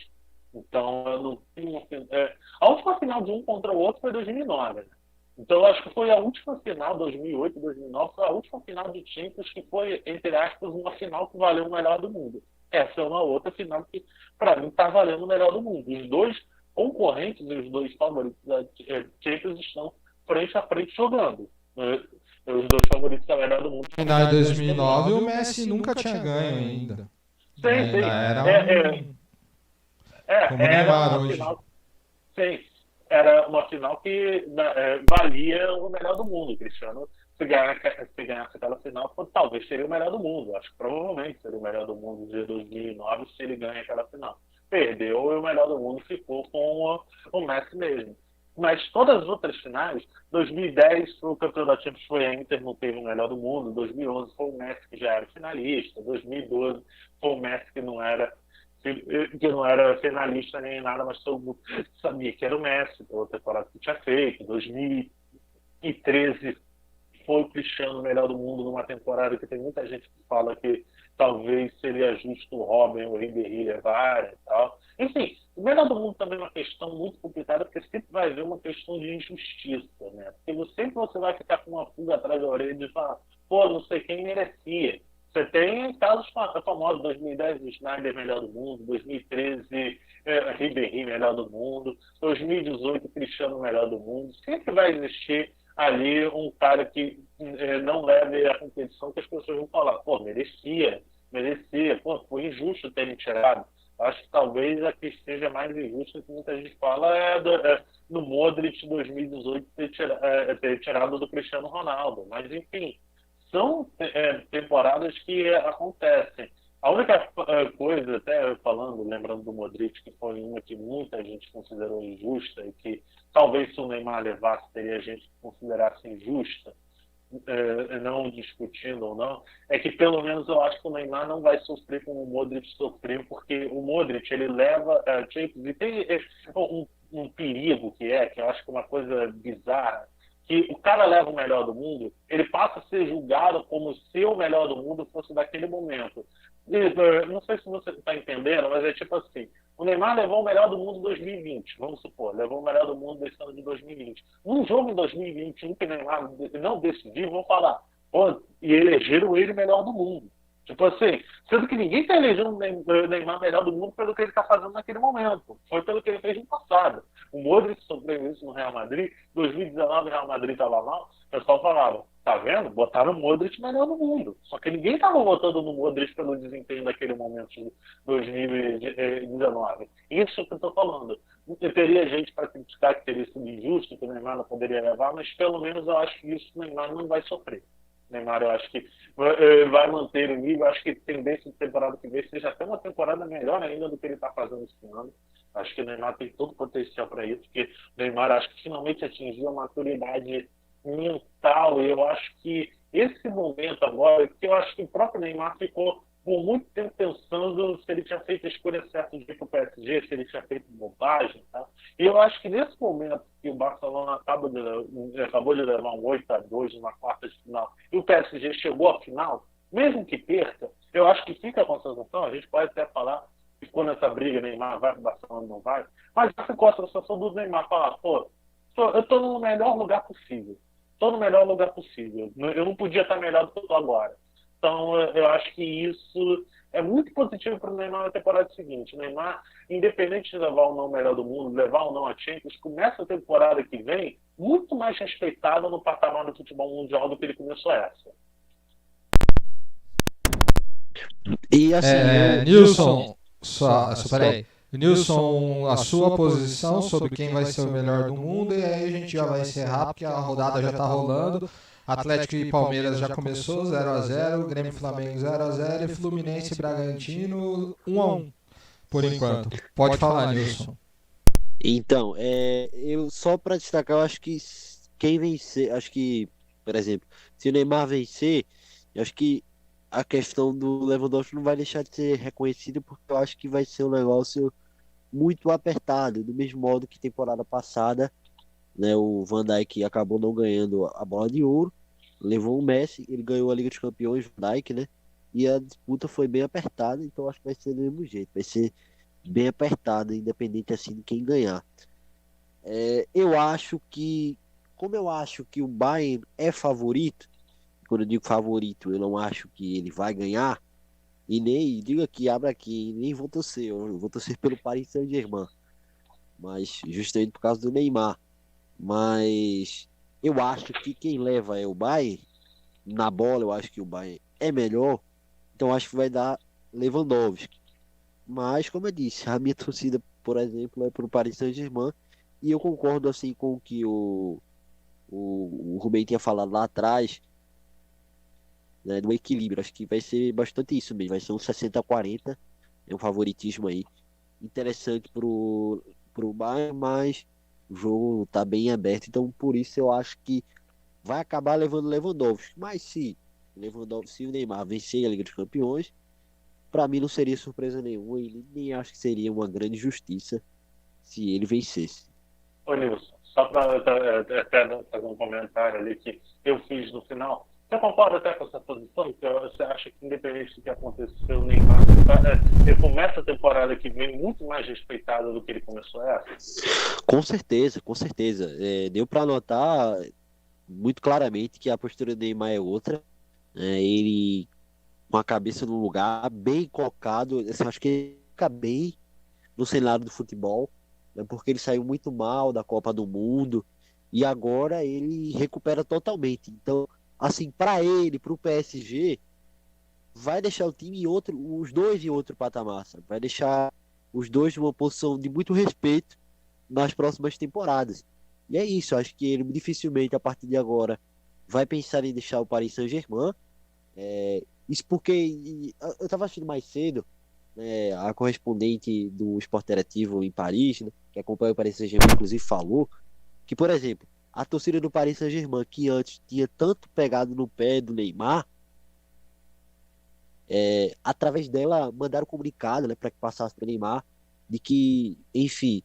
Então, eu não tenho a última final de um contra o outro foi 2009, né? Então, eu acho que foi a última final, 2008, 2009, foi a última final de Champions que foi, entre aspas, uma final que valeu o melhor do mundo. Essa é uma outra final que, para mim, está valendo o melhor do mundo. Os dois concorrentes e os dois favoritos da Champions estão frente a frente jogando. Os dois favoritos da melhor do mundo. Na 2009, o Messi nunca tinha ganho ainda. Sim. Era uma final. Sim. Era uma final que valia o melhor do mundo. O Cristiano, se ganhasse aquela final, talvez seria o melhor do mundo. Acho que provavelmente seria o melhor do mundo de 2009 se ele ganha aquela final. Perdeu e o melhor do mundo ficou com o Messi mesmo. Mas todas as outras finais, 2010 o campeão da Champions foi a Inter, não teve o melhor do mundo. 2011 foi o Messi que já era finalista. 2012 foi o Messi que não era finalista nem nada, mas todo mundo sabia que era o Messi, pela temporada que tinha feito. 2013 foi o Cristiano melhor do mundo numa temporada que tem muita gente que fala que talvez seria justo o Robin ou o Ribéry levarem e tal. Enfim, o melhor do mundo também é uma questão muito complicada, porque sempre vai haver uma questão de injustiça, né? Porque sempre você vai ficar com uma pulga atrás da orelha e falar, pô, não sei quem merecia. Você tem casos famosos, 2010 o Snyder melhor do mundo, 2013 Ribéry melhor do mundo, 2018 Cristiano melhor do mundo. Sempre vai existir ali um cara que não leve a competição, que as pessoas vão falar, pô, merecia, pô, foi injusto terem tirado. Acho que talvez a que esteja mais injusta, que muita gente fala, no Modric 2018 ter tirado do Cristiano Ronaldo. Mas, enfim, são temporadas que acontecem. A única coisa, até falando, lembrando do Modric, que foi uma que muita gente considerou injusta e que talvez se o Neymar levasse, teria gente que considerasse injusta, não discutindo ou não, é que pelo menos eu acho que o Neymar não vai sofrer como o Modric sofreu, porque o Modric, ele leva Champions e tem um perigo que eu acho que é uma coisa bizarra, que o cara leva o melhor do mundo, ele passa a ser julgado como se o melhor do mundo fosse daquele momento. E, não sei se você está entendendo, mas é tipo assim, o Neymar levou o melhor do mundo em 2020, vamos supor, levou o melhor do mundo desse ano de 2020. Num jogo em 2021 que o Neymar não decidiu, vão falar, pô, e elegeram ele melhor do mundo. Tipo assim, sendo que ninguém está elegendo o Neymar melhor do mundo pelo que ele está fazendo naquele momento. Foi pelo que ele fez no passado. O Modric sofreu isso no Real Madrid. 2019 o Real Madrid estava mal. O pessoal falava, tá vendo? Botaram o Modric melhor do mundo. Só que ninguém estava votando no Modric pelo desempenho daquele momento de 2019. Isso que eu estou falando. Teria gente para criticar que teria sido injusto, que o Neymar não poderia levar, mas pelo menos eu acho que isso o Neymar não vai sofrer. Neymar, eu acho que vai manter o nível. Acho que a tendência de temporada que vem seja até uma temporada melhor ainda do que ele está fazendo esse ano. Acho que o Neymar tem todo o potencial para isso, porque o Neymar acho que finalmente atingiu a maturidade mental. E eu acho que esse momento agora, que eu acho que o próprio Neymar ficou por muito tempo pensando se ele tinha feito a escolha certa de ir para o PSG, se ele tinha feito bobagem. Tá? E eu acho que nesse momento que o Barcelona acabou de levar um 8-2 numa quarta de final e o PSG chegou à final, mesmo que perca, eu acho que fica com a sensação, a gente pode até falar que ficou nessa briga, Neymar vai para o Barcelona, não vai, mas já ficou a sensação do Neymar falar, pô, eu estou no melhor lugar possível. Estou no melhor lugar possível. Eu não podia estar melhor do que eu estou agora. Então, eu acho que isso é muito positivo para o Neymar na temporada seguinte. O Neymar, independente de levar ou não o melhor do mundo, levar ou não a Champions, começa a temporada que vem muito mais respeitado no patamar do futebol mundial do que ele começou essa. E assim, Nilson, peraí. Nilson, a sua posição sobre quem vai ser o melhor do mundo, e aí a gente já vai encerrar, porque a rodada já está rolando. Atlético e Palmeiras já começou 0-0, Grêmio e Flamengo 0-0 e Fluminense e Bragantino 1-1, por enquanto. Pode falar, Nilson. Então, eu só para destacar, eu acho que quem vencer, acho que, por exemplo, se o Neymar vencer, eu acho que a questão do Lewandowski não vai deixar de ser reconhecida, porque eu acho que vai ser um negócio muito apertado, do mesmo modo que temporada passada, né, o Van Dijk acabou não ganhando a bola de ouro, levou o Messi, ele ganhou a Liga dos Campeões, Van Dijk, né? E a disputa foi bem apertada, então acho que vai ser do mesmo jeito, vai ser bem apertada, independente assim de quem ganhar. Eu acho que, como eu acho que o Bayern é favorito, quando eu digo favorito, eu não acho que ele vai ganhar, e nem, digo aqui, abra aqui, nem vou torcer, eu vou torcer pelo Paris Saint-Germain, mas justamente por causa do Neymar. Mas eu acho que quem leva é o Bayern. Na bola eu acho que o Bayern é melhor, então acho que vai dar Lewandowski. Mas como eu disse, a minha torcida, por exemplo, é para o Paris Saint-Germain, e eu concordo assim com o que o Rubem tinha falado lá atrás, né, do equilíbrio. Acho que vai ser bastante isso mesmo, vai ser um 60-40, é um favoritismo aí interessante pro Bayern, mas o jogo tá bem aberto, então por isso eu acho que vai acabar levando Lewandowski. Mas se o Neymar vencer a Liga dos Campeões, para mim não seria surpresa nenhuma e nem acho que seria uma grande justiça se ele vencesse. Ô Nilson, só para até fazer um comentário ali que eu fiz no final, Você concorda até com essa posição? Que você acha que, independente do que aconteceu, o Neymar ele começa a temporada que vem muito mais respeitado do que ele começou essa? Com certeza, com certeza. Deu para notar muito claramente que a postura do Neymar é outra. Ele com a cabeça no lugar, bem colocado. Assim, acho que ele fica bem no cenário do futebol, né, porque ele saiu muito mal da Copa do Mundo e agora ele recupera totalmente. Então, assim, para ele, para o PSG, vai deixar o time em outro, os dois em outro patamar, sabe? Vai deixar os dois numa posição de muito respeito nas próximas temporadas. E é isso, acho que ele dificilmente a partir de agora vai pensar em deixar o Paris Saint-Germain. Isso porque eu estava assistindo mais cedo, né, a correspondente do Esporte Interativo em Paris, né, que acompanha o Paris Saint-Germain, inclusive falou que, por exemplo, a torcida do Paris Saint-Germain, que antes tinha tanto pegado no pé do Neymar, através dela mandaram um comunicado, né, para que passasse para o Neymar, de que, enfim,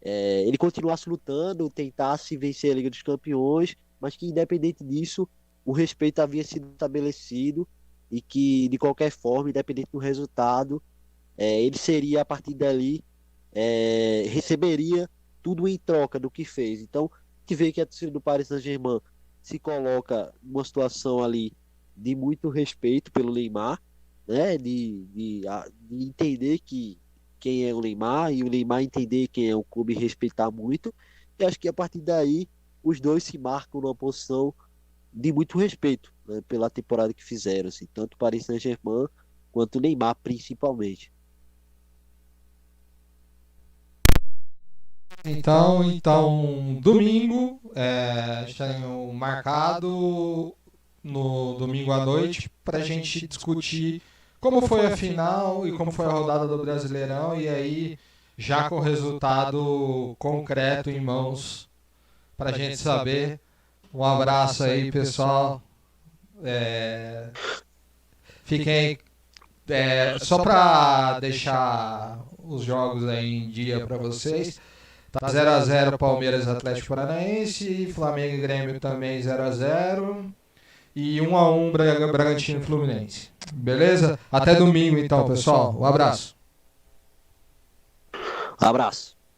ele continuasse lutando, tentasse vencer a Liga dos Campeões, mas que independente disso, o respeito havia sido estabelecido e que, de qualquer forma, independente do resultado, ele seria, a partir dali, receberia tudo em troca do que fez. Então, que vê que a torcida do Paris Saint-Germain se coloca numa situação ali de muito respeito pelo Neymar, né? De entender que quem é o Neymar e o Neymar entender quem é o clube e respeitar muito. E acho que a partir daí os dois se marcam numa posição de muito respeito, né, pela temporada que fizeram, assim, tanto o Paris Saint-Germain quanto o Neymar principalmente. Então, domingo, tenho marcado no domingo à noite para a gente discutir como foi a final e como foi a rodada do Brasileirão, e aí já com o resultado concreto em mãos para a gente saber. Um abraço aí, pessoal. Fiquem só para deixar os jogos aí em dia para vocês. Tá 0x0 Palmeiras Atlético Paranaense, Flamengo e Grêmio também 0x0 e 1x1 Bragantino e Fluminense. Beleza? Até domingo então, pessoal. Um abraço. Abraço.